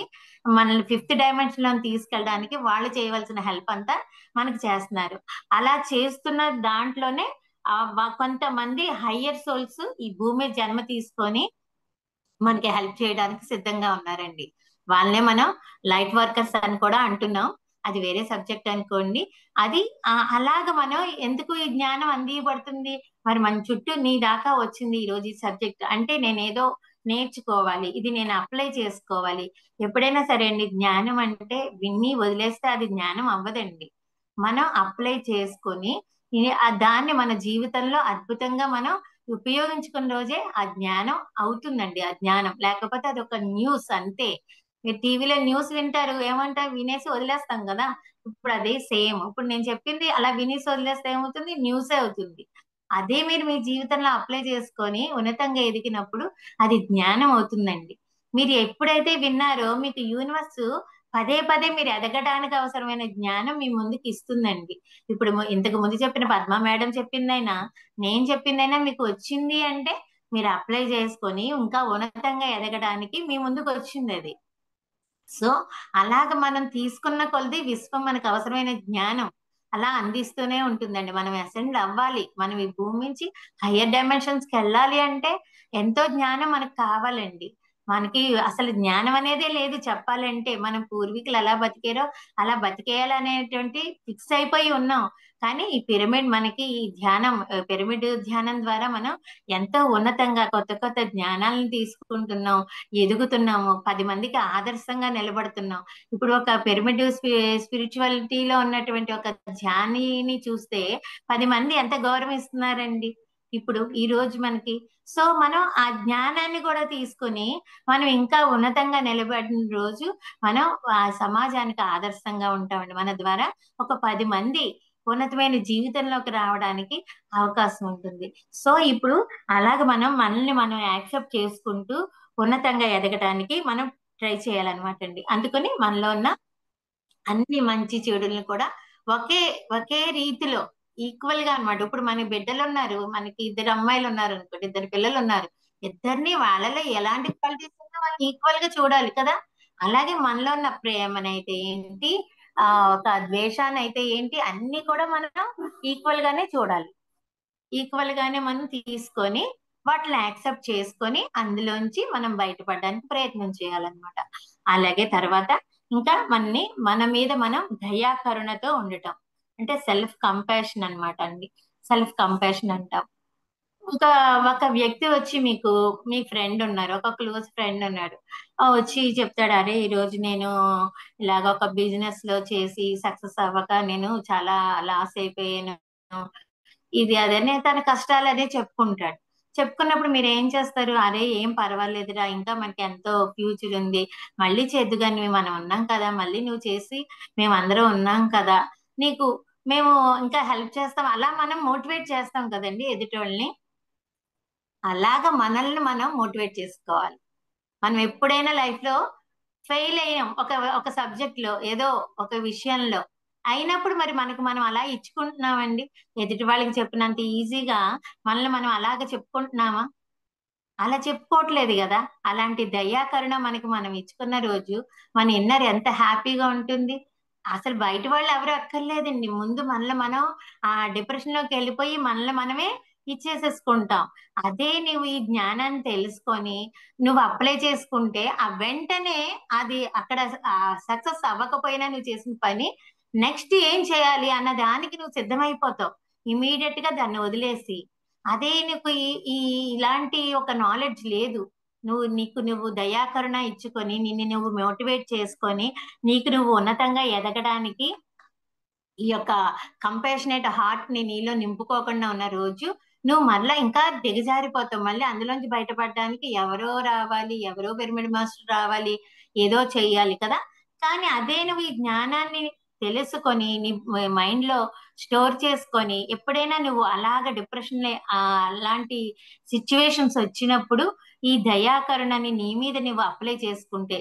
మనల్ని ఫిఫ్త్ డైమెన్షన్ లో తీసుకెళ్ళడానికి వాళ్ళు చేయవలసిన హెల్ప్ అంతా మనకి చేస్తున్నారు. అలా చేస్తున్న దాంట్లోనే కొంతమంది హయ్యర్ సోల్స్ ఈ భూమి జన్మ తీసుకొని మనకి హెల్ప్ చేయడానికి సిద్ధంగా ఉన్నారండి. వాళ్ళనే మనం లైట్ వర్కర్స్ అని కూడా అంటున్నాం, అది వేరే సబ్జెక్ట్ అనుకోండి. అది అలాగ మనం ఎందుకు ఈ జ్ఞానం అందియబడుతుంది, మరి మన చుట్టూ నీ దాకా వచ్చింది ఈ రోజు ఈ సబ్జెక్ట్ అంటే, నేనేదో నేర్చుకోవాలి, ఇది నేను అప్లై చేసుకోవాలి. ఎప్పుడైనా సరే అండి, జ్ఞానం అంటే విన్ని వదిలేస్తే అది జ్ఞానం అవ్వదండి. మనం అప్లై చేసుకొని దాన్ని మన జీవితంలో అద్భుతంగా మనం ఉపయోగించుకున్న రోజే ఆ జ్ఞానం అవుతుందండి. ఆ జ్ఞానం లేకపోతే అది ఒక న్యూస్ అంతే. మీరు టీవీలో న్యూస్ వింటారు, ఏమంటారు, వినేసి వదిలేస్తాం కదా. ఇప్పుడు అదే సేమ్, ఇప్పుడు నేను చెప్పింది అలా వినేసి వదిలేస్తే ఏమవుతుంది, న్యూసే అవుతుంది. అదే మీరు మీ జీవితంలో అప్లై చేసుకొని ఉన్నతంగా ఎదిగినప్పుడు అది జ్ఞానం అవుతుందండి. మీరు ఎప్పుడైతే విన్నారో మీకు యూనివర్స్ పదే పదే మీరు ఎదగడానికి అవసరమైన జ్ఞానం మీ ముందుకు ఇస్తుందండి. ఇప్పుడు ఇంతకు ముందు చెప్పిన పద్మ మేడం చెప్పిందైనా, నేను చెప్పిందైనా మీకు వచ్చింది అంటే మీరు అప్లై చేసుకొని ఇంకా ఉన్నతంగా ఎదగడానికి మీ ముందుకు వచ్చింది అది. సో అలాగ మనం తీసుకున్న కొలది విశ్వం మనకు అవసరమైన జ్ఞానం అలా అందిస్తూనే ఉంటుందండి. మనం అసెండ్ అవ్వాలి, మనం ఈ భూమి నుంచి హయ్యర్ డైమెన్షన్స్ కి వెళ్ళాలి అంటే ఎంతో జ్ఞానం మనకు కావాలండి. మనకి అసలు జ్ఞానం అనేదే లేదు చెప్పాలంటే. మనం పూర్వీకులు ఎలా బతికారో అలా బతికేయాలనేటువంటి ఫిక్స్ అయిపోయి ఉన్నాం. కానీ ఈ పిరమిడ్ మనకి ఈ ధ్యానం, పిరమిడ్ ధ్యానం ద్వారా మనం ఎంతో ఉన్నతంగా కొత్త కొత్త జ్ఞానాలను తీసుకుంటున్నాం, ఎదుగుతున్నాము, 10 మందికి ఆదర్శంగా నిలబడుతున్నాం. ఇప్పుడు ఒక పిరమిడ్ స్పిరిచువాలిటీలో ఉన్నటువంటి ఒక ధ్యానిని చూస్తే 10 మంది ఎంత గౌరవిస్తున్నారండి ఇప్పుడు ఈ రోజు మనకి. సో మనం ఆ జ్ఞానాన్ని కూడా తీసుకొని మనం ఇంకా ఉన్నతంగా నిలబడిన రోజు మనం ఆ సమాజానికి ఆదర్శంగా ఉంటామండి. మన ద్వారా ఒక 10 మంది ఉన్నతమైన జీవితంలోకి రావడానికి అవకాశం ఉంటుంది. సో ఇప్పుడు అలాగ మనం మనల్ని మనం యాక్సెప్ట్ చేసుకుంటూ ఉన్నతంగా ఎదగటానికి మనం ట్రై చేయాలన్నమాట అండి. అందుకని మనలో ఉన్న అన్ని మంచి చెడులను కూడా ఒకే ఒకే రీతిలో ఈక్వల్ గా అన్నమాట. ఇప్పుడు మన బిడ్డలు ఉన్నారు, మనకి 2 అమ్మాయిలు ఉన్నారు అనుకోండి, 2 పిల్లలు ఉన్నారు, ఇద్దరిని వాళ్ళలో ఎలాంటి క్వాలిటీస్ ఉన్నా ఈక్వల్ గా చూడాలి కదా. అలాగే మనలో ఉన్న ప్రేమనైతే ఏంటి, ఒక ద్వేషాన్ని అయితే ఏంటి, అన్ని కూడా మనం ఈక్వల్ గానే చూడాలి. ఈక్వల్ గానే మనం తీసుకొని వాటిని యాక్సెప్ట్ చేసుకొని అందులోంచి మనం బయటపడడానికి ప్రయత్నం చేయాలన్నమాట. అలాగే తర్వాత ఇంకా మన మీద మనం దయా కరుణతో ఉండటం, అంటే సెల్ఫ్ కంపాషన్ అన్నమాట అండి. సెల్ఫ్ కంపాషన్ అంటాం. ఒక ఒక వ్యక్తి వచ్చి మీకు, మీ ఫ్రెండ్ ఉన్నారు, ఒక క్లోజ్ ఫ్రెండ్ ఉన్నాడు. వచ్చి చెప్తాడు, అరే ఈ రోజు నేను ఇలాగ ఒక బిజినెస్ లో చేసి సక్సెస్ అవ్వక నేను చాలా లాస్ అయిపోయాను, ఇది అదనే తన కష్టాలు అదే చెప్పుకుంటాడు. చెప్పుకున్నప్పుడు మీరు ఏం చేస్తారు, అరే ఏం పర్వాలేదురా, ఇంకా మనకి ఎంతో ఫ్యూచర్ ఉంది, మళ్ళీ చేద్దుగాని మనం ఉన్నాం కదా, మళ్ళీ నువ్వు చేసి మేమందరం ఉన్నాం కదా, నీకు మేము ఇంకా హెల్ప్ చేస్తాం, అలా మనం మోటివేట్ చేస్తాం కదండి ఎదుటోళ్ళని. అలాగా మనల్ని మనం మోటివేట్ చేసుకోవాలి. మనం ఎప్పుడైనా లైఫ్ లో ఫెయిల్ అయ్యాం ఒక ఒక సబ్జెక్ట్ లో, ఏదో ఒక విషయంలో అయినప్పుడు మరి మనకు మనం అలా ఇచ్చుకుంటున్నామండి. ఎదుటి వాళ్ళకి చెప్పినంత ఈజీగా మనల్ని మనం అలాగ చెప్పుకుంటున్నామా? అలా చెప్పుకోవట్లేదు కదా. అలాంటి దయా కరుణ మనకి మనం ఇచ్చుకున్న రోజు మన ఇన్నర్ ఎంత హ్యాపీగా ఉంటుంది. అసలు బయట వాళ్ళు ఎవరు అక్కర్లేదండి, ముందు మనల్ని మనం ఆ డిప్రెషన్ లోకి వెళ్ళిపోయి మనల్ని మనమే ఇచ్చేసేసుకుంటాం. అదే నువ్వు ఈ జ్ఞానాన్ని తెలుసుకొని నువ్వు అప్లై చేసుకుంటే ఆ వెంటనే అది అక్కడ సక్సెస్ అవ్వకపోయినా నువ్వు చేసిన పని నెక్స్ట్ ఏం చేయాలి అన్న దానికి నువ్వు సిద్ధమైపోతావు. ఇమీడియట్ గా దాన్ని వదిలేసి, అదే నీకు ఇలాంటి ఒక నాలెడ్జ్ లేదు, నీకు నువ్వు దయాకరుణ ఇచ్చుకొని నిన్ను నువ్వు మోటివేట్ చేసుకొని నీకు నువ్వు ఉన్నతంగా ఎదగడానికి ఈ యొక్క కంపాషనేట్ హార్ట్ ని నీలో నింపుకోకుండా ఉన్న రోజు నువ్వు మళ్ళా ఇంకా దిగజారిపోతావు. మళ్ళీ అందులోంచి బయటపడడానికి ఎవరో రావాలి, ఎవరో పిరమిడ్ మాస్టర్ రావాలి, ఏదో చెయ్యాలి కదా. కానీ అదే నువ్వు ఈ జ్ఞానాన్ని తెలుసుకొని నీ మైండ్ లో స్టోర్ చేసుకొని ఎప్పుడైనా నువ్వు అలాగ డిప్రెషన్ అలాంటి సిచ్యువేషన్స్ వచ్చినప్పుడు ఈ దయాకరుణని నీ మీద నువ్వు అప్లై చేసుకుంటే,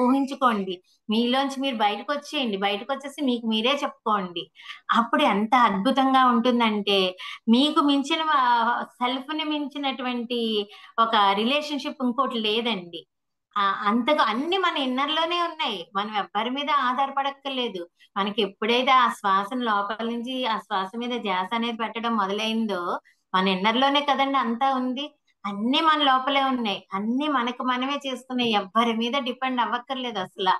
ఊహించుకోండి, మీలోంచి మీరు బయటకు వచ్చేయండి, బయటకు వచ్చేసి మీకు మీరే చెప్పుకోండి. అప్పుడు ఎంత అద్భుతంగా ఉంటుందంటే, మీకు మించిన సెల్ఫ్ ని మించినటువంటి ఒక రిలేషన్షిప్ ఇంకోటి లేదండి. అంతగా అన్ని మన ఇన్నర్ లోనే ఉన్నాయి, మనం ఎవ్వరి మీద ఆధారపడక్కర్లేదు. మనకి ఎప్పుడైతే ఆ శ్వాసను లోపల నుంచి ఆ శ్వాస మీద ధ్యాస అనేది పెట్టడం మొదలైందో, మన ఇన్నర్ లోనే కదండి అంతా ఉంది. అన్ని మన లోపలే ఉన్నాయి, అన్ని మనకు మనమే చేసుకున్నాయి, ఎవ్వరి మీద డిపెండ్ అవ్వక్కర్లేదు అసలు.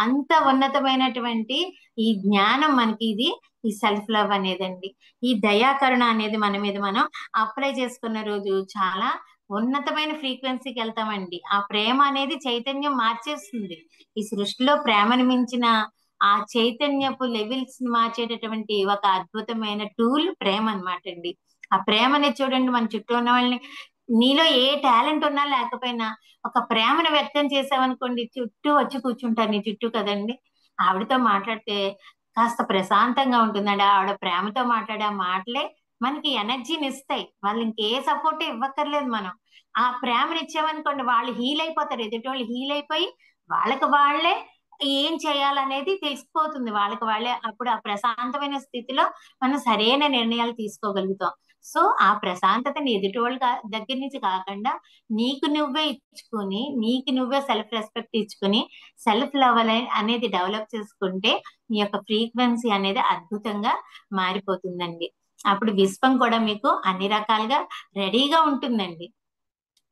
అంత ఉన్నతమైనటువంటి ఈ జ్ఞానం మనకి ఇది, ఈ సెల్ఫ్ లవ్ అనేదండి. ఈ దయాకరణ అనేది మన మీద మనం అప్లై చేసుకున్న రోజు చాలా ఉన్నతమైన ఫ్రీక్వెన్సీకి వెళ్తామండి. ఆ ప్రేమ అనేది చైతన్యం మార్చేస్తుంది. ఈ సృష్టిలో ప్రేమను మించిన ఆ చైతన్యపు లెవెల్స్ ని మార్చేటటువంటి ఒక అద్భుతమైన టూల్ ప్రేమ అన్నమాట అండి. ఆ ప్రేమని చూడండి, మన చుట్టూ ఉన్న వాళ్ళని, నీలో ఏ టాలెంట్ ఉన్నా లేకపోయినా ఒక ప్రేమను వ్యక్తం చేసావనుకోండి, చుట్టూ వచ్చి కూర్చుంటారు నీ చుట్టూ కదండి. ఆవిడతో మాట్లాడితే కాస్త ప్రశాంతంగా ఉంటుందండి. ఆవిడ ప్రేమతో మాట్లాడే ఆ మాటలే మనకి ఎనర్జీని ఇస్తాయి. వాళ్ళు ఇంకే సపోర్ట్ ఇవ్వక్కర్లేదు. మనం ఆ ప్రేమను ఇచ్చామనుకోండి, వాళ్ళు హీల్ అయిపోతారు, ఎదుటి వాళ్ళు హీల్ అయిపోయి వాళ్ళకి వాళ్ళే ఏం చేయాలనేది తెలిసిపోతుంది వాళ్ళకి వాళ్ళే. అప్పుడు ఆ ప్రశాంతమైన స్థితిలో మనం సరైన నిర్ణయాలు తీసుకోగలుగుతాం. సో ఆ ప్రశాంతతని ఎదుటి వాళ్ళ దగ్గర నుంచి కాకుండా నీకు నువ్వే ఇచ్చుకొని, నీకు నువ్వే సెల్ఫ్ రెస్పెక్ట్ ఇచ్చుకొని సెల్ఫ్ లవ్ అనేది డెవలప్ చేసుకుంటే మీ యొక్క ఫ్రీక్వెన్సీ అనేది అద్భుతంగా మారిపోతుందండి. అప్పుడు విశ్వం కూడా మీకు అన్ని రకాలుగా రెడీగా ఉంటుందండి.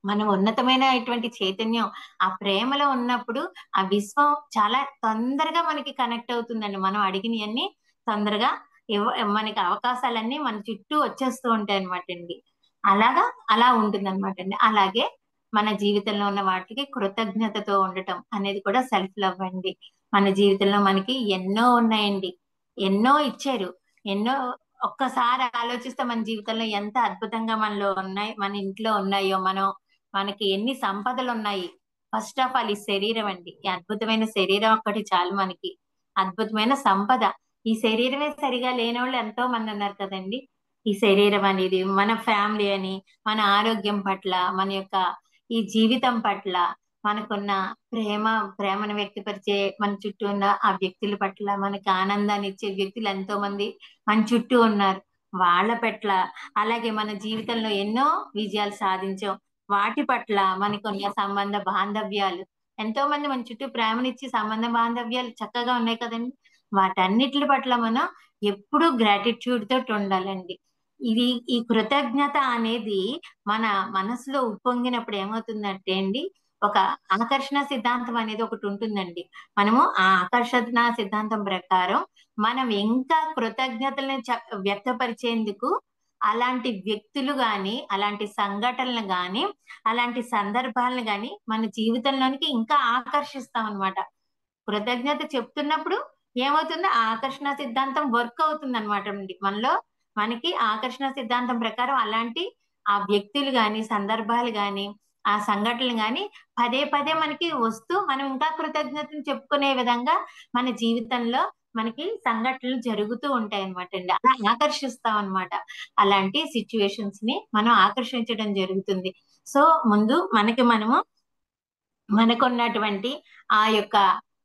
మనం ఉన్నతమైన ఇటువంటి చైతన్యం ఆ ప్రేమలో ఉన్నప్పుడు ఆ విశ్వం చాలా తొందరగా మనకి కనెక్ట్ అవుతుందండి. మనం అడిగినవన్నీ తొందరగా మనకి అవకాశాలన్నీ మన చుట్టూ వచ్చేస్తూ ఉంటాయి అనమాట అండి. అలాగా అలా ఉంటుంది అనమాట అండి. అలాగే మన జీవితంలో ఉన్న వాటికి కృతజ్ఞతతో ఉండటం అనేది కూడా సెల్ఫ్ లవ్ అండి. మన జీవితంలో మనకి ఎన్నో ఉన్నాయండి, ఎన్నో ఇచ్చారు, ఎన్నో. ఒక్కసారి ఆలోచిస్తే మన జీవితంలో ఎంత అద్భుతంగా మనలో ఉన్నాయి, మన ఇంట్లో ఉన్నాయో, మనకి ఎన్ని సంపదలు ఉన్నాయి. ఫస్ట్ ఆఫ్ ఆల్ ఈ శరీరం అండి, ఈ అద్భుతమైన శరీరం ఒక్కటి చాలు మనకి అద్భుతమైన సంపద. ఈ శరీరమే సరిగా లేని వాళ్ళు ఎంతో మంది ఉన్నారు కదండి. ఈ శరీరం అనేది మన ఫ్యామిలీ అని, మన ఆరోగ్యం పట్ల, మన యొక్క ఈ జీవితం పట్ల మనకున్న ప్రేమను వ్యక్తపరిచే మన చుట్టూ ఉన్న ఆ వ్యక్తుల పట్ల మనకి ఆనందాన్ని ఇచ్చే వ్యక్తులు ఎంతో మంది మన చుట్టూ ఉన్నారు, వాళ్ళ పట్ల. అలాగే మన జీవితంలో ఎన్నో విజయాలు సాధించాం, వాటి పట్ల మనకున్న సంబంధ బాంధవ్యాలు, ఎంతో మంది మన చుట్టూ ప్రేమనిచ్చి సంబంధ బాంధవ్యాలు చక్కగా ఉన్నాయి కదండి. వాటన్నిటి పట్ల మనం ఎప్పుడూ గ్రాటిట్యూడ్ తోటి ఉండాలండి. ఇది ఈ కృతజ్ఞత అనేది మన మనసులో ఉప్పొంగినప్పుడు ఏమవుతుందంటే అండి, ఒక ఆకర్షణ సిద్ధాంతం అనేది ఒకటి ఉంటుందండి. మనము ఆ ఆకర్షణ సిద్ధాంతం ప్రకారం మనం ఇంకా కృతజ్ఞతలను వ్యక్తపరిచేందుకు అలాంటి వ్యక్తులు గాని, అలాంటి సంఘటనలు గాని, అలాంటి సందర్భాలను గాని మన జీవితంలోనికి ఇంకా ఆకర్షిస్తాం అన్నమాట. కృతజ్ఞత చెప్తున్నప్పుడు ఏమవుతుంది, ఆ ఆకర్షణ సిద్ధాంతం వర్క్ అవుతుంది అనమాట అండి మనలో. మనకి ఆకర్షణ సిద్ధాంతం ప్రకారం అలాంటి ఆ వ్యక్తులు గాని, సందర్భాలు గాని, ఆ సంఘటనలు గాని పదే పదే మనకి వస్తూ మనం ఇంకా కృతజ్ఞతను చెప్పుకునే విధంగా మన జీవితంలో మనకి సంఘటనలు జరుగుతూ ఉంటాయి అనమాట అండి. అలా ఆకర్షిస్తాం అనమాట. అలాంటి సిచ్యువేషన్స్ ని మనం ఆకర్షించడం జరుగుతుంది. సో ముందు మనము మనకున్నటువంటి ఆ యొక్క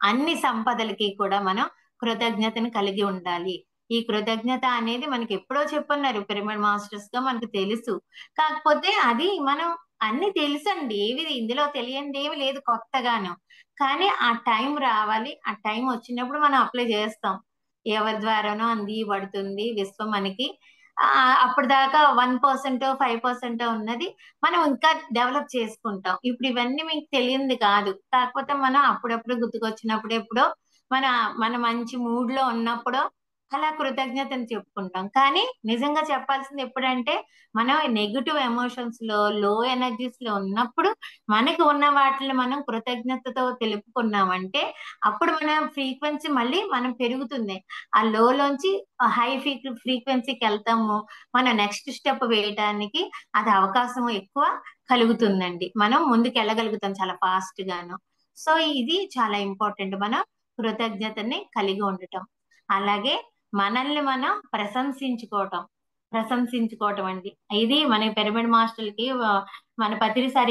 అన్ని సంపదలకి కూడా మనం కృతజ్ఞతను కలిగి ఉండాలి. ఈ కృతజ్ఞత అనేది మనకి ఎప్పుడో చెప్పున్నారు పిరమిడ్ మాస్టర్స్ గా, మనకు తెలుసు. కాకపోతే అది మనం అన్ని తెలుసండి, ఏవి ఇందులో తెలియంది ఏమి లేదు కొత్తగాను. కానీ ఆ టైం రావాలి, ఆ టైం వచ్చినప్పుడు మనం అప్లై చేస్తాం. ఎవరి ద్వారానో అంది పడుతుంది విశ్వం మనకి. ఆ అప్పటిదాకా 1% 5% ఉన్నది మనం ఇంకా డెవలప్ చేసుకుంటాం. ఇప్పుడు ఇవన్నీ మీకు తెలియంది కాదు. కాకపోతే మనం అప్పుడప్పుడు గుర్తుకొచ్చినప్పుడు ఎప్పుడో మన మన మంచి మూడ్ లో ఉన్నప్పుడో అలా కృతజ్ఞతను చెప్పుకుంటాం. కానీ నిజంగా చెప్పాల్సింది ఎప్పుడంటే, మనం నెగటివ్ ఎమోషన్స్ లో, లో ఎనర్జీస్ లో ఉన్నప్పుడు మనకి ఉన్న వాటిని మనం కృతజ్ఞతతో తెలుపుకున్నామంటే అప్పుడు మన ఫ్రీక్వెన్సీ మళ్ళీ మనం పెరుగుతుంది. ఆ లోంచి హై ఫ్రీక్వెన్సీకి వెళ్తాము. మనం నెక్స్ట్ స్టెప్ వేయడానికి అది అవకాశం ఎక్కువ కలుగుతుందండి. మనం ముందుకు వెళ్ళగలుగుతాం చాలా ఫాస్ట్ గాను. సో ఇది చాలా ఇంపార్టెంట్, మనం కృతజ్ఞతని కలిగి ఉండటం. అలాగే మనల్ని మనం ప్రశంసించుకోవటం అండి. ఇది మన పిరమిడ్ మాస్టర్లకి మన పత్రి సార్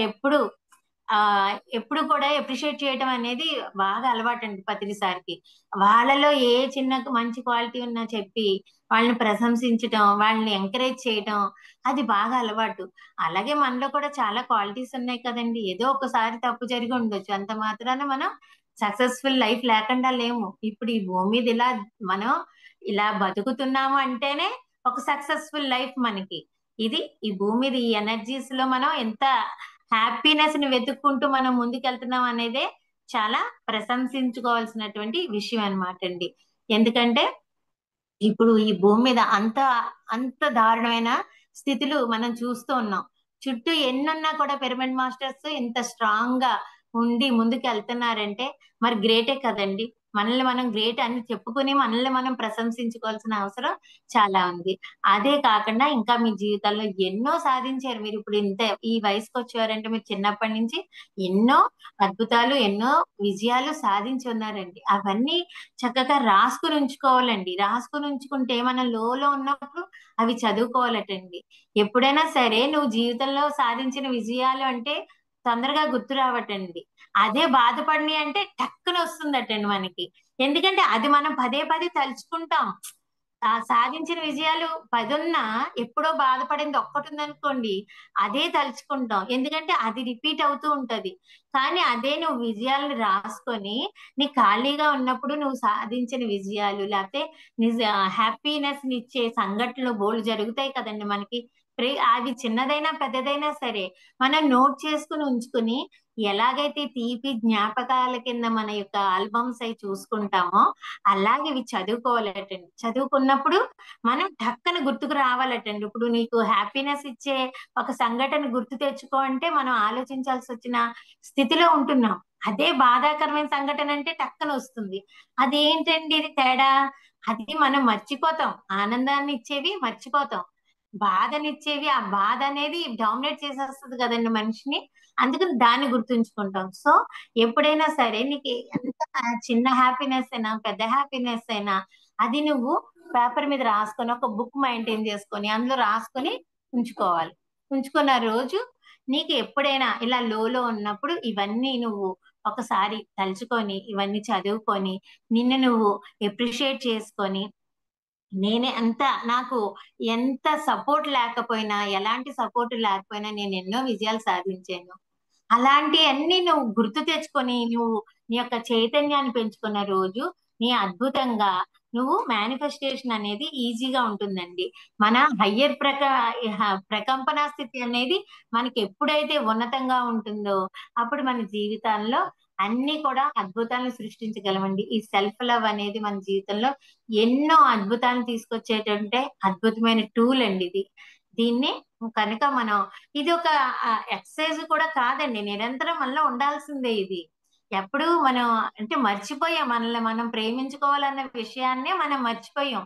ఎప్పుడు కూడా ఎప్రిషియేట్ చేయడం అనేది బాగా అలవాటండి పత్రి సార్కి. వాళ్ళలో ఏ చిన్న మంచి క్వాలిటీ ఉన్నా చెప్పి వాళ్ళని ప్రశంసించటం, వాళ్ళని ఎంకరేజ్ చేయటం, అది బాగా అలవాటు. అలాగే మనలో కూడా చాలా క్వాలిటీస్ ఉన్నాయి కదండి. ఏదో ఒకసారి తప్పు జరిగి ఉండొచ్చు, అంత మాత్రాన మనం సక్సెస్ఫుల్ లైఫ్ లేకుండా లేము. ఇప్పుడు ఈ భూమి మీద మనం ఇలా బతుకుతున్నాము అంటేనే ఒక సక్సెస్ఫుల్ లైఫ్ మనకి. ఇది ఈ భూమి మీద ఈ ఎనర్జీస్ లో మనం ఎంత హ్యాపీనెస్ ని వెతుక్కుంటూ మనం ముందుకెళ్తున్నాం అనేదే చాలా ప్రశంసించుకోవాల్సినటువంటి విషయం అన్నమాట అండి. ఎందుకంటే ఇప్పుడు ఈ భూమి మీద అంత దారుణమైన స్థితులు మనం చూస్తూ ఉన్నాం. చుట్టూ ఎన్నున్నా కూడా పిరమిడ్ మాస్టర్స్ ఇంత స్ట్రాంగ్ గా ఉండి ముందుకు వెళ్తున్నారంటే మరి గ్రేటే కదండి. మనల్ని మనం గ్రేట్ అని చెప్పుకుని మనల్ని మనం ప్రశంసించుకోవాల్సిన అవసరం చాలా ఉంది. అదే కాకుండా ఇంకా మీ జీవితాల్లో ఎన్నో సాధించారు. మీరు ఇప్పుడు ఇంత ఈ వయసుకు వచ్చారంటే మీరు చిన్నప్పటి నుంచి ఎన్నో అద్భుతాలు, ఎన్నో విజయాలు సాధించి ఉన్నారండి. అవన్నీ చక్కగా రాసుకుని ఉంచుకోవాలండి. రాసుకుని ఉంచుకుంటే మనం లోలో ఉన్నప్పుడు అవి చదువుకోవాలటండి. ఎప్పుడైనా సరే నువ్వు జీవితంలో సాధించిన విజయాలు అంటే తొందరగా గుర్తు రావటండి. అదే బాధపడిని అంటే టక్కున వస్తుందటండి మనకి. ఎందుకంటే అది మనం పదే పదే తలుచుకుంటాం. ఆ సాధించిన విజయాలు 10 ఉన్నా ఎప్పుడో బాధపడింది ఒక్కటి ఉందనుకోండి, అదే తలుచుకుంటాం. ఎందుకంటే అది రిపీట్ అవుతూ ఉంటది. కానీ అదే నువ్వు విజయాలను రాసుకొని నీ ఖాళీగా ఉన్నప్పుడు నువ్వు సాధించిన విజయాలు, లేకపోతే నిజ హ్యాపీనెస్ నిచ్చే సంఘటనలు బోల్డు జరుగుతాయి కదండి మనకి. అవి చిన్నదైనా పెద్దదైనా సరే మనం నోట్ చేసుకుని ఉంచుకుని, ఎలాగైతే తీపి జ్ఞాపకాల కింద మన యొక్క ఆల్బమ్స్ అయి చూసుకుంటామో అలాగే ఇవి చదువుకోవాలటండి. చదువుకున్నప్పుడు మనం టక్కన గుర్తుకు రావాలటండి. ఇప్పుడు నీకు హ్యాపీనెస్ ఇచ్చే ఒక సంఘటన గుర్తు తెచ్చుకో అంటే మనం ఆలోచించాల్సి వచ్చిన స్థితిలో ఉంటున్నాం. అదే బాధాకరమైన సంఘటన అంటే టక్కన వస్తుంది. అదేంటండి ఇది తేడా? అది మనం మర్చిపోతాం. ఆనందాన్ని ఇచ్చేవి మర్చిపోతాం. బాధనిచ్చేవి, ఆ బాధ అనేది డామినేట్ చేసేస్తుంది కదండి మనిషిని. అందుకని దాన్ని గుర్తుంచుకుంటాం. సో ఎప్పుడైనా సరే నీకు ఎంత చిన్న హ్యాపీనెస్ అయినా, పెద్ద హ్యాపీనెస్ అయినా అది నువ్వు పేపర్ మీద రాసుకొని ఒక బుక్ మెయింటైన్ చేసుకొని అందులో రాసుకొని ఉంచుకోవాలి. ఉంచుకున్న రోజు నీకు ఎప్పుడైనా ఇలా లోలో ఉన్నప్పుడు ఇవన్నీ నువ్వు ఒకసారి తలుచుకొని, ఇవన్నీ చదువుకొని, నిన్ను నువ్వు ఎప్రిషియేట్ చేసుకొని నేనే అంత నాకు ఎంత సపోర్ట్ లేకపోయినా, ఎలాంటి సపోర్ట్ లేకపోయినా నేను ఎన్నో విజయాలు సాధించాను. అలాంటియన్నీ నువ్వు గుర్తు తెచ్చుకొని, నువ్వు నీ యొక్క చైతన్యాన్ని పెంచుకున్న రోజు, నీ అద్భుతంగా నువ్వు మేనిఫెస్టేషన్ అనేది ఈజీగా ఉంటుందండి. మన హయ్యర్ ప్రకంపన స్థితి అనేది మనకి ఎప్పుడైతే ఉన్నతంగా ఉంటుందో, అప్పుడు మన జీవితాల్లో అన్ని కూడా అద్భుతాలను సృష్టించగలమండి. ఈ సెల్ఫ్ లవ్ అనేది మన జీవితంలో ఎన్నో అద్భుతాలను తీసుకొచ్చేటంటే అద్భుతమైన టూల్ అండి ఇది. దీన్ని కనుక మనం ఇది ఒక ఎక్సర్సైజ్ కూడా కాదండి. నిరంతరం మనలో ఉండాల్సిందే ఇది. ఎప్పుడు మనం అంటే మర్చిపోయాం. మనల్ని మనం ప్రేమించుకోవాలన్న విషయాన్నే మనం మర్చిపోయాం.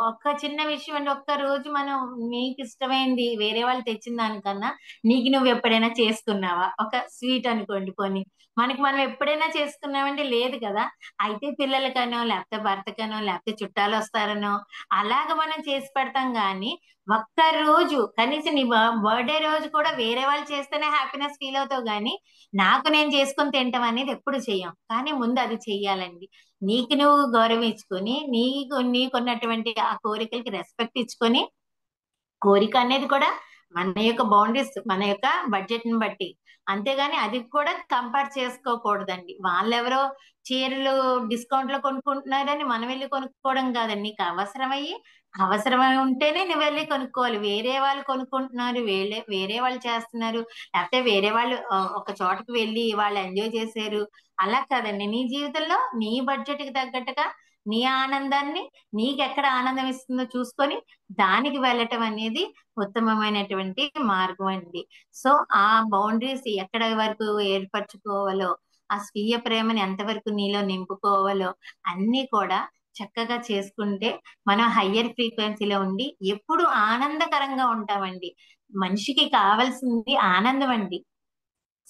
ఒక్క చిన్న విషయం అండి. ఒక్క రోజు మనం నీకు ఇష్టమైంది వేరే వాళ్ళు తెచ్చిన దానికన్నా నీకు నువ్వు ఎప్పుడైనా చేసుకున్నావా? ఒక స్వీట్ అనుకోండి పోనీ. మనకి మనం ఎప్పుడైనా చేసుకున్నామంటే లేదు కదా! అయితే పిల్లలకనో, లేకపోతే భర్తకనో, లేకపోతే చుట్టాలొస్తారనో అలాగ మనం చేసి పెడతాం గానీ, ఒక్క రోజు కనీసం నీ బర్త్‌డే రోజు కూడా వేరే వాళ్ళు చేస్తేనే హ్యాపీనెస్ ఫీల్ అవుతావు గానీ, నాకు నేను చేసుకొని తినటం అనేది ఎప్పుడు చెయ్యం. కానీ ముందు అది చెయ్యాలండి. నీకు నువ్వు గౌరవం ఇచ్చుకొని, నీకున్నటువంటి ఆ కోరికలకి రెస్పెక్ట్ ఇచ్చుకొని కోరిక అనేది కూడా మన యొక్క బౌండరీస్ మన యొక్క బడ్జెట్ ని బట్టి అంతేగాని అది కూడా కంపేర్ చేసుకోకూడదండి. వాళ్ళెవరో చీరలు డిస్కౌంట్ లో కొనుక్కుంటున్నారని మనం వెళ్ళి కొనుక్కోవడం కాదండి. నీకు అవసరమై ఉంటేనే నువ్వు వెళ్ళి కొనుక్కోవాలి. వేరే వాళ్ళు కొనుక్కుంటున్నారు, వేరే వాళ్ళు చేస్తున్నారు, లేకపోతే వేరే వాళ్ళు ఒక చోటకి వెళ్ళి వాళ్ళు ఎంజాయ్ చేశారు, అలా కాదండి. నీ జీవితంలో నీ బడ్జెట్ కి తగ్గట్టుగా నీ ఆనందాన్ని నీకెక్కడ ఆనందం ఇస్తుందో చూసుకొని దానికి వెళ్ళటం అనేది ఉత్తమమైనటువంటి మార్గం అండి. సో ఆ బౌండరీస్ ఎక్కడ వరకు ఏర్పరచుకోవాలో, ఆ స్వీయ ప్రేమని ఎంతవరకు నీలో నింపుకోవాలో అన్ని కూడా చక్కగా చేసుకుంటే మనం హయ్యర్ ఫ్రీక్వెన్సీలో ఉండి ఎప్పుడు ఆనందకరంగా ఉంటామండి. మనిషికి కావాల్సింది ఆనందం అండి.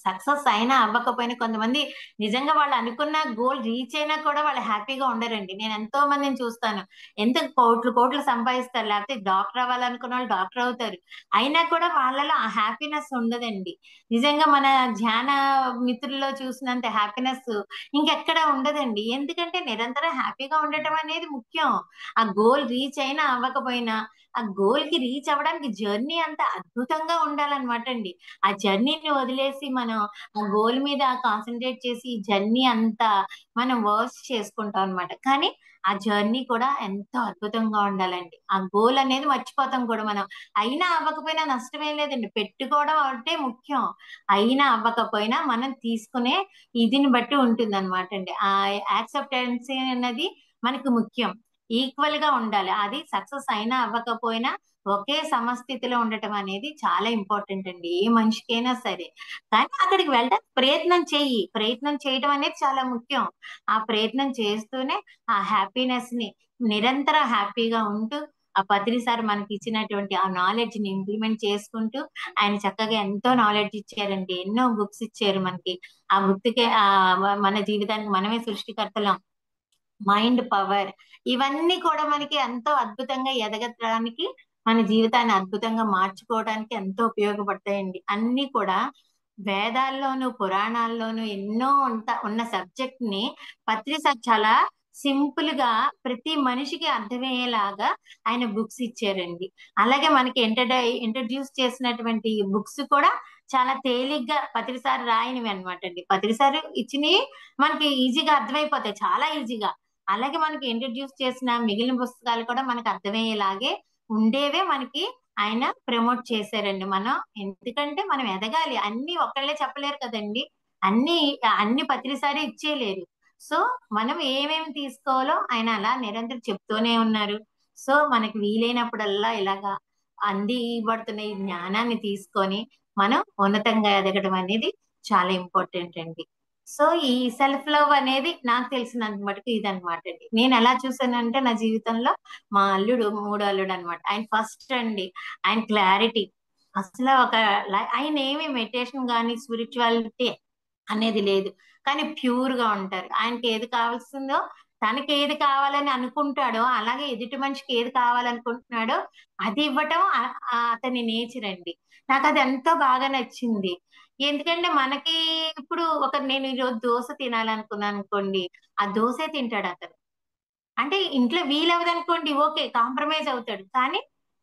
సక్సెస్ అయినా అవ్వకపోయినా కొంతమంది నిజంగా వాళ్ళు అనుకున్న గోల్ రీచ్ అయినా కూడా వాళ్ళు హ్యాపీగా ఉండరండి. నేను ఎంతో మందిని చూస్తాను. ఎంత కోట్లు కోట్లు సంపాదిస్తారు. లేకపోతే డాక్టర్ అవ్వాలనుకున్న వాళ్ళు డాక్టర్ అవుతారు. అయినా కూడా వాళ్ళలో ఆ హ్యాపీనెస్ ఉండదండి. నిజంగా మన ధ్యాన మిత్రుల్లో చూసినంత హ్యాపీనెస్ ఇంకెక్కడ ఉండదండి. ఎందుకంటే నిరంతరం హ్యాపీగా ఉండటం అనేది ముఖ్యం. ఆ గోల్ రీచ్ అయినా అవ్వకపోయినా ఆ గోల్ కి రీచ్ అవ్వడానికి జర్నీ అంత అద్భుతంగా ఉండాలన్నమాట అండి. ఆ జర్నీని వదిలేసి మనం ఆ గోల్ మీద కాన్సన్ట్రేట్ చేసి ఈ జర్నీ అంతా మనం వర్స్ చేసుకుంటాం అనమాట. కానీ ఆ జర్నీ కూడా ఎంతో అద్భుతంగా ఉండాలండి. ఆ గోల్ అనేది మర్చిపోతాం కూడా మనం. అయినా అవ్వకపోయినా నష్టమేం లేదండి. పెట్టుకోవడం ఒకటే ముఖ్యం. అయినా అవ్వకపోయినా మనం తీసుకునే ఇదిని బట్టి ఉంటుందన్నమాట అండి. ఆ యాక్సెప్టెన్సీ అన్నది మనకి ముఖ్యం. ఈక్వల్ గా ఉండాలి. అది సక్సెస్ అయినా అవ్వకపోయినా ఒకే సమస్థితిలో ఉండటం అనేది చాలా ఇంపార్టెంట్ అండి. ఏ మనిషికైనా సరే. కానీ అక్కడికి వెళ్ళడానికి ప్రయత్నం చెయ్యి. ప్రయత్నం చేయడం అనేది చాలా ముఖ్యం. ఆ ప్రయత్నం చేస్తూనే ఆ హ్యాపీనెస్ ని నిరంతరం హ్యాపీగా ఉంటూ ఆ పత్రి సార్ మనకి ఇచ్చినటువంటి ఆ నాలెడ్జ్ ని ఇంప్లిమెంట్ చేసుకుంటూ ఆయన చక్కగా ఎంతో నాలెడ్జ్ ఇచ్చారండి. ఎన్నో బుక్స్ ఇచ్చారు మనకి. ఆ బుక్కే మన జీవితానికి మనమే సృష్టికర్తలం. మైండ్ పవర్ ఇవన్నీ కూడా మనకి ఎంతో అద్భుతంగా ఎదగడానికి మన జీవితాన్ని అద్భుతంగా మార్చుకోవడానికి ఎంతో ఉపయోగపడతాయండి. అన్ని కూడా వేదాల్లోను పురాణాల్లోను ఎన్నో ఉన్న సబ్జెక్ట్ ని పత్రిస చాలా సింపుల్ గా ప్రతి మనిషికి అర్థమయ్యేలాగా ఆయన బుక్స్ ఇచ్చారండి. అలాగే మనకి ఇంట్రడ్యూస్ చేసినటువంటి బుక్స్ కూడా చాలా తేలిగ్గా పత్రిసారి రాయనివి అనమాట అండి. పత్రిసారి ఇచ్చినవి మనకి ఈజీగా అర్థమైపోతాయి, చాలా ఈజీగా. అలాగే మనకి ఇంట్రడ్యూస్ చేసిన మిగిలిన పుస్తకాలు కూడా మనకు అర్థమయ్యేలాగే ఉండేవే మనకి ఆయన ప్రమోట్ చేశారండి. మనం ఎందుకంటే మనం ఎదగాలి. అన్ని ఒక్కళ్ళే చెప్పలేరు కదండి. అన్ని అన్ని ప్రతిసారి ఇచ్చేయలేరు. సో మనం ఏమేమి తీసుకోవాలో ఆయన అలా నిరంతరం చెప్తూనే ఉన్నారు. సో మనకి వీలైనప్పుడల్లా ఇలాగా అందిబడుతున్న ఈ జ్ఞానాన్ని తీసుకొని మనం ఉన్నతంగా ఎదగడం అనేది చాలా ఇంపార్టెంట్ అండి. సో ఈ సెల్ఫ్ లవ్ అనేది నాకు తెలిసినంత మటుకు ఇదనమాట అండి. నేను ఎలా చూసానంటే నా జీవితంలో మా అల్లుడు మూడో అల్లుడు అనమాట. ఆయన ఫస్ట్ అండి. ఆయన క్లారిటీ అసలు ఆయన ఏమి మెడిటేషన్ గాని స్పిరిచువాలిటీ అనేది లేదు. కానీ ప్యూర్ గా ఉంటారు. ఆయనకి ఏది కావాల్సిందో తనకి ఏది కావాలని అనుకుంటాడో అలాగే ఎదుటి మనిషికి ఏది కావాలనుకుంటున్నాడో అది ఇవ్వటం అతని నేచర్ అండి. నాకు అది ఎంతో బాగా నచ్చింది. ఎందుకంటే మనకి ఇప్పుడు నేను ఈరోజు దోస తినాలనుకున్నాను అనుకోండి, ఆ దోసే తింటాడు అతను. అంటే ఇంట్లో వీలవదు అనుకోండి, ఓకే కాంప్రమైజ్ అవుతాడు, కానీ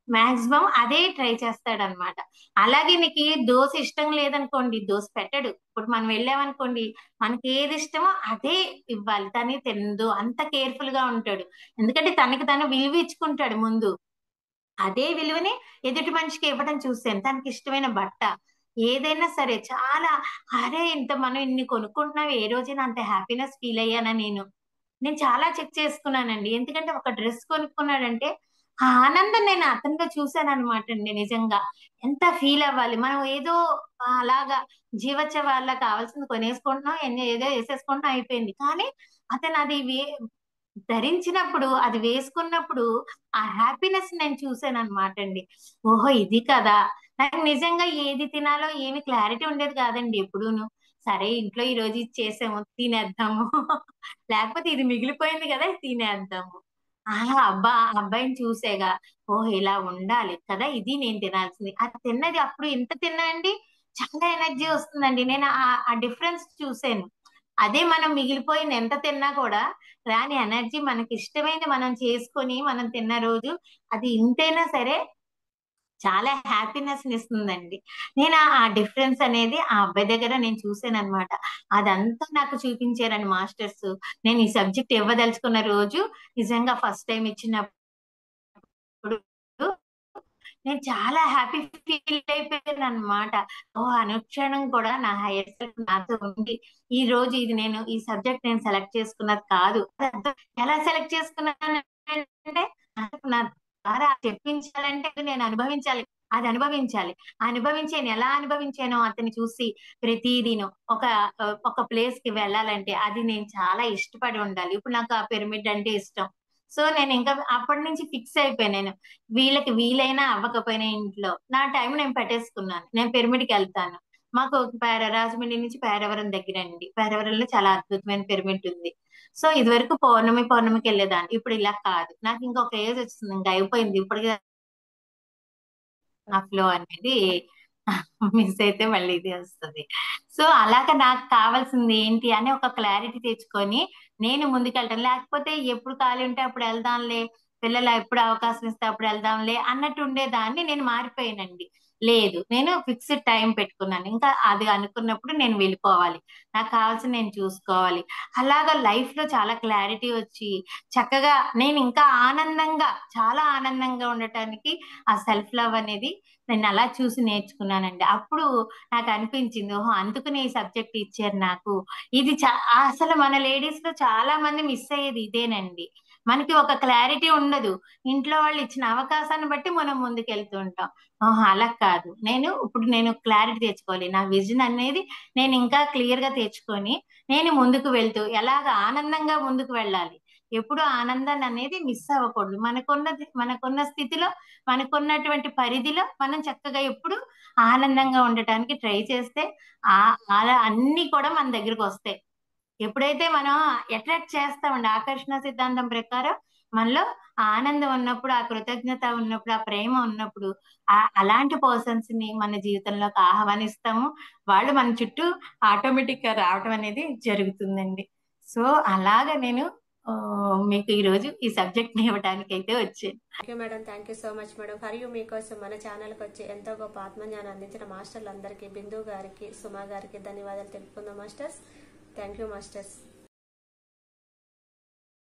మాక్సిమం అదే ట్రై చేస్తాడు అనమాట. అలాగే నీకు దోశ ఇష్టం లేదనుకోండి, దోశ పెట్టడు. ఇప్పుడు మనం వెళ్ళామనుకోండి, మనకి ఏది ఇష్టమో అదే ఇవ్వాలి, తనే తినదు, అంత కేర్ఫుల్ గా ఉంటాడు. ఎందుకంటే తనకి తను విలువ ఇచ్చుకుంటాడు ముందు. అదే విలువని ఎదుటి మనిషికి ఇవ్వడం చూసాను. తనకి ఇష్టమైన బట్ట ఏదైనా సరే చాలా, అరే ఇంత మనం ఇన్ని కొనుక్కుంటున్నాం, ఏ రోజైనా అంత హ్యాపీనెస్ ఫీల్ అయ్యానా నేను. నేను చాలా చెక్ చేసుకున్నానండి. ఎందుకంటే ఒక డ్రెస్ కొనుక్కున్నాడంటే ఆ ఆనందం నేను అతనిలో చూశాను అనమాట అండి. నిజంగా ఎంత ఫీల్ అవ్వాలి మనం, ఏదో అలాగా జీవచ్చ వాళ్ళ కావాల్సింది కొనేసుకుంటున్నాం, ఏదో వేసేసుకుంటున్నాం, అయిపోయింది. కానీ అతను అది ధరించినప్పుడు, అది వేసుకున్నప్పుడు ఆ హ్యాపీనెస్ నేను చూసాను అనమాట అండి. ఓహో ఇది కదా. నాకు నిజంగా ఏది తినాలో ఏమి క్లారిటీ ఉండేది కాదండి ఎప్పుడూను. సరే ఇంట్లో ఈ రోజు ఇది చేసాము తినేద్దాము, లేకపోతే ఇది మిగిలిపోయింది కదా ఇది తినేద్దాము. అబ్బా ఆ అబ్బాయిని చూసేగా, ఓహ్ ఇలా ఉండాలి కదా, ఇది నేను తినాల్సింది. అది తిన్నది అప్పుడు ఎంత తిన్నా అండి, చాలా ఎనర్జీ వస్తుందండి. నేను ఆ డిఫరెన్స్ చూసాను. అదే మనం మిగిలిపోయింది ఎంత తిన్నా కూడా రాని ఎనర్జీ, మనకి ఇష్టమైంది మనం చేసుకొని మనం తిన్న రోజు అది ఇంతైనా సరే చాలా హ్యాపీనెస్ ఇస్తుందండి. నేను ఆ డిఫరెన్స్ అనేది ఆ అబ్బాయి దగ్గర నేను చూసాను అనమాట. అదంతా నాకు చూపించారండి మాస్టర్స్. నేను ఈ సబ్జెక్ట్ ఇవ్వదలుచుకున్న రోజు, నిజంగా ఫస్ట్ టైం ఇచ్చినప్పుడు నేను చాలా హ్యాపీ ఫీల్ అయిపోయాను అనమాట. ఓహ్ అనుక్షణం కూడా నా హైయర్ సెల్ఫ్ నాతో ఉండి, ఈ రోజు ఇది నేను ఈ సబ్జెక్ట్ నేను సెలెక్ట్ చేసుకున్నది కాదు. ఎలా సెలెక్ట్ చేసుకున్నాను అంటే, నా ద్వారా చెప్పించాలంటే నేను అనుభవించాలి. అది అనుభవించాలి. అనుభవించాను. ఎలా అనుభవించానో అతన్ని చూసి ప్రతిదీను ఒక ఒక ప్లేస్ కి వెళ్ళాలంటే అది నేను చాలా ఇష్టపడి ఉండాలి. ఇప్పుడు నాకు ఆ పిరమిడ్ అంటే ఇష్టం. సో నేను ఇంకా అప్పటి నుంచి ఫిక్స్ అయిపోయాను నేను. వీళ్ళకి వీలైనా అవ్వకపోయినా ఇంట్లో నా టైం నేను పెట్టేసుకున్నాను. నేను పిరమిడ్కి వెళ్తాను. మాకు ఒక రాజమండ్రి నుంచి పేరవరం దగ్గరండి. పేరవరంలో చాలా అద్భుతమైన పిరమిడ్ ఉంది. సో ఇదివరకు పౌర్ణమికి వెళ్ళేదాన్ని. ఇప్పుడు ఇలా కాదు. నాకు ఇంకొక ఏజ్ వచ్చింది. ఇంకా అయిపోయింది. ఇప్పటికి ఆ ఫ్లో అనేది మిస్ అయితే మళ్ళీ ఇది వస్తుంది. సో అలాగా నాకు కావాల్సింది ఏంటి అని ఒక క్లారిటీ తెచ్చుకొని నేను ముందుకెళ్ళటం. లేకపోతే ఎప్పుడు ఖాళీ ఉంటే అప్పుడు వెళ్దాంలే, పిల్లలు ఎప్పుడు అవకాశం ఇస్తే అప్పుడు వెళ్దాంలే అన్నట్టు ఉండేదాన్ని. నేను మారిపోయానండి. లేదు, నేను ఫిక్స్డ్ టైం పెట్టుకున్నాను. ఇంకా అది అనుకున్నప్పుడు నేను వెళ్ళిపోవాలి. నాకు కావాల్సింది నేను చూసుకోవాలి. అలాగా లైఫ్ లో చాలా క్లారిటీ వచ్చి చక్కగా నేను ఇంకా ఆనందంగా, చాలా ఆనందంగా ఉండటానికి ఆ సెల్ఫ్ లవ్ అనేది నేను అలా చూసి నేర్చుకున్నానండి. అప్పుడు నాకు అనిపించింది, ఓహో అందుకనే ఈ సబ్జెక్ట్ ఇచ్చారు నాకు. ఇది అసలు మన లేడీస్ లో చాలా మంది మిస్ అయ్యేది ఇదేనండి. మనకి ఒక క్లారిటీ ఉండదు. ఇంట్లో వాళ్ళు ఇచ్చిన అవకాశాన్ని బట్టి మనం ముందుకెళ్తూ ఉంటాం. ఓహో అలా కాదు, ఇప్పుడు నేను క్లారిటీ తెచ్చుకోవాలి. నా విజన్ అనేది నేను ఇంకా క్లియర్ గా తెచ్చుకొని నేను ముందుకు వెళ్తూ ఎలాగ ఆనందంగా ముందుకు వెళ్ళాలి. ఎప్పుడు ఆనందాన్ని అనేది మిస్ అవ్వకూడదు. మనకున్న స్థితిలో, మనకున్నటువంటి పరిధిలో మనం చక్కగా ఎప్పుడు ఆనందంగా ఉండటానికి ట్రై చేస్తే ఆ అలా అన్ని కూడా మన దగ్గరకు వస్తాయి. ఎప్పుడైతే మనం అట్రాక్ట్ చేస్తామండి, ఆకర్షణ సిద్ధాంతం ప్రకారం మనలో ఆ ఆనందం ఉన్నప్పుడు, ఆ కృతజ్ఞత ఉన్నప్పుడు, ఆ ప్రేమ ఉన్నప్పుడు అలాంటి పర్సన్స్ ని మన జీవితంలోకి ఆహ్వానిస్తాము. వాళ్ళు మన చుట్టూ ఆటోమేటిక్ గా రావడం అనేది జరుగుతుందండి. సో అలాగా నేను మీకు ఈ రోజు ఈ సబ్జెక్ట్ ని ఇవ్వడానికి అయితే వచ్చాను. Thank you madam. Thank you so much madam. మరియు మీకోసం మన ఛానల్కి వచ్చి ఎంతో గొప్ప ఆత్మజ్ఞానం అందించిన మాస్టర్లందరికీ, బిందు గారికి, సుమా గారికి ధన్యవాదాలు తెలుపుకుందాం మాస్టర్స్. Thank you masters.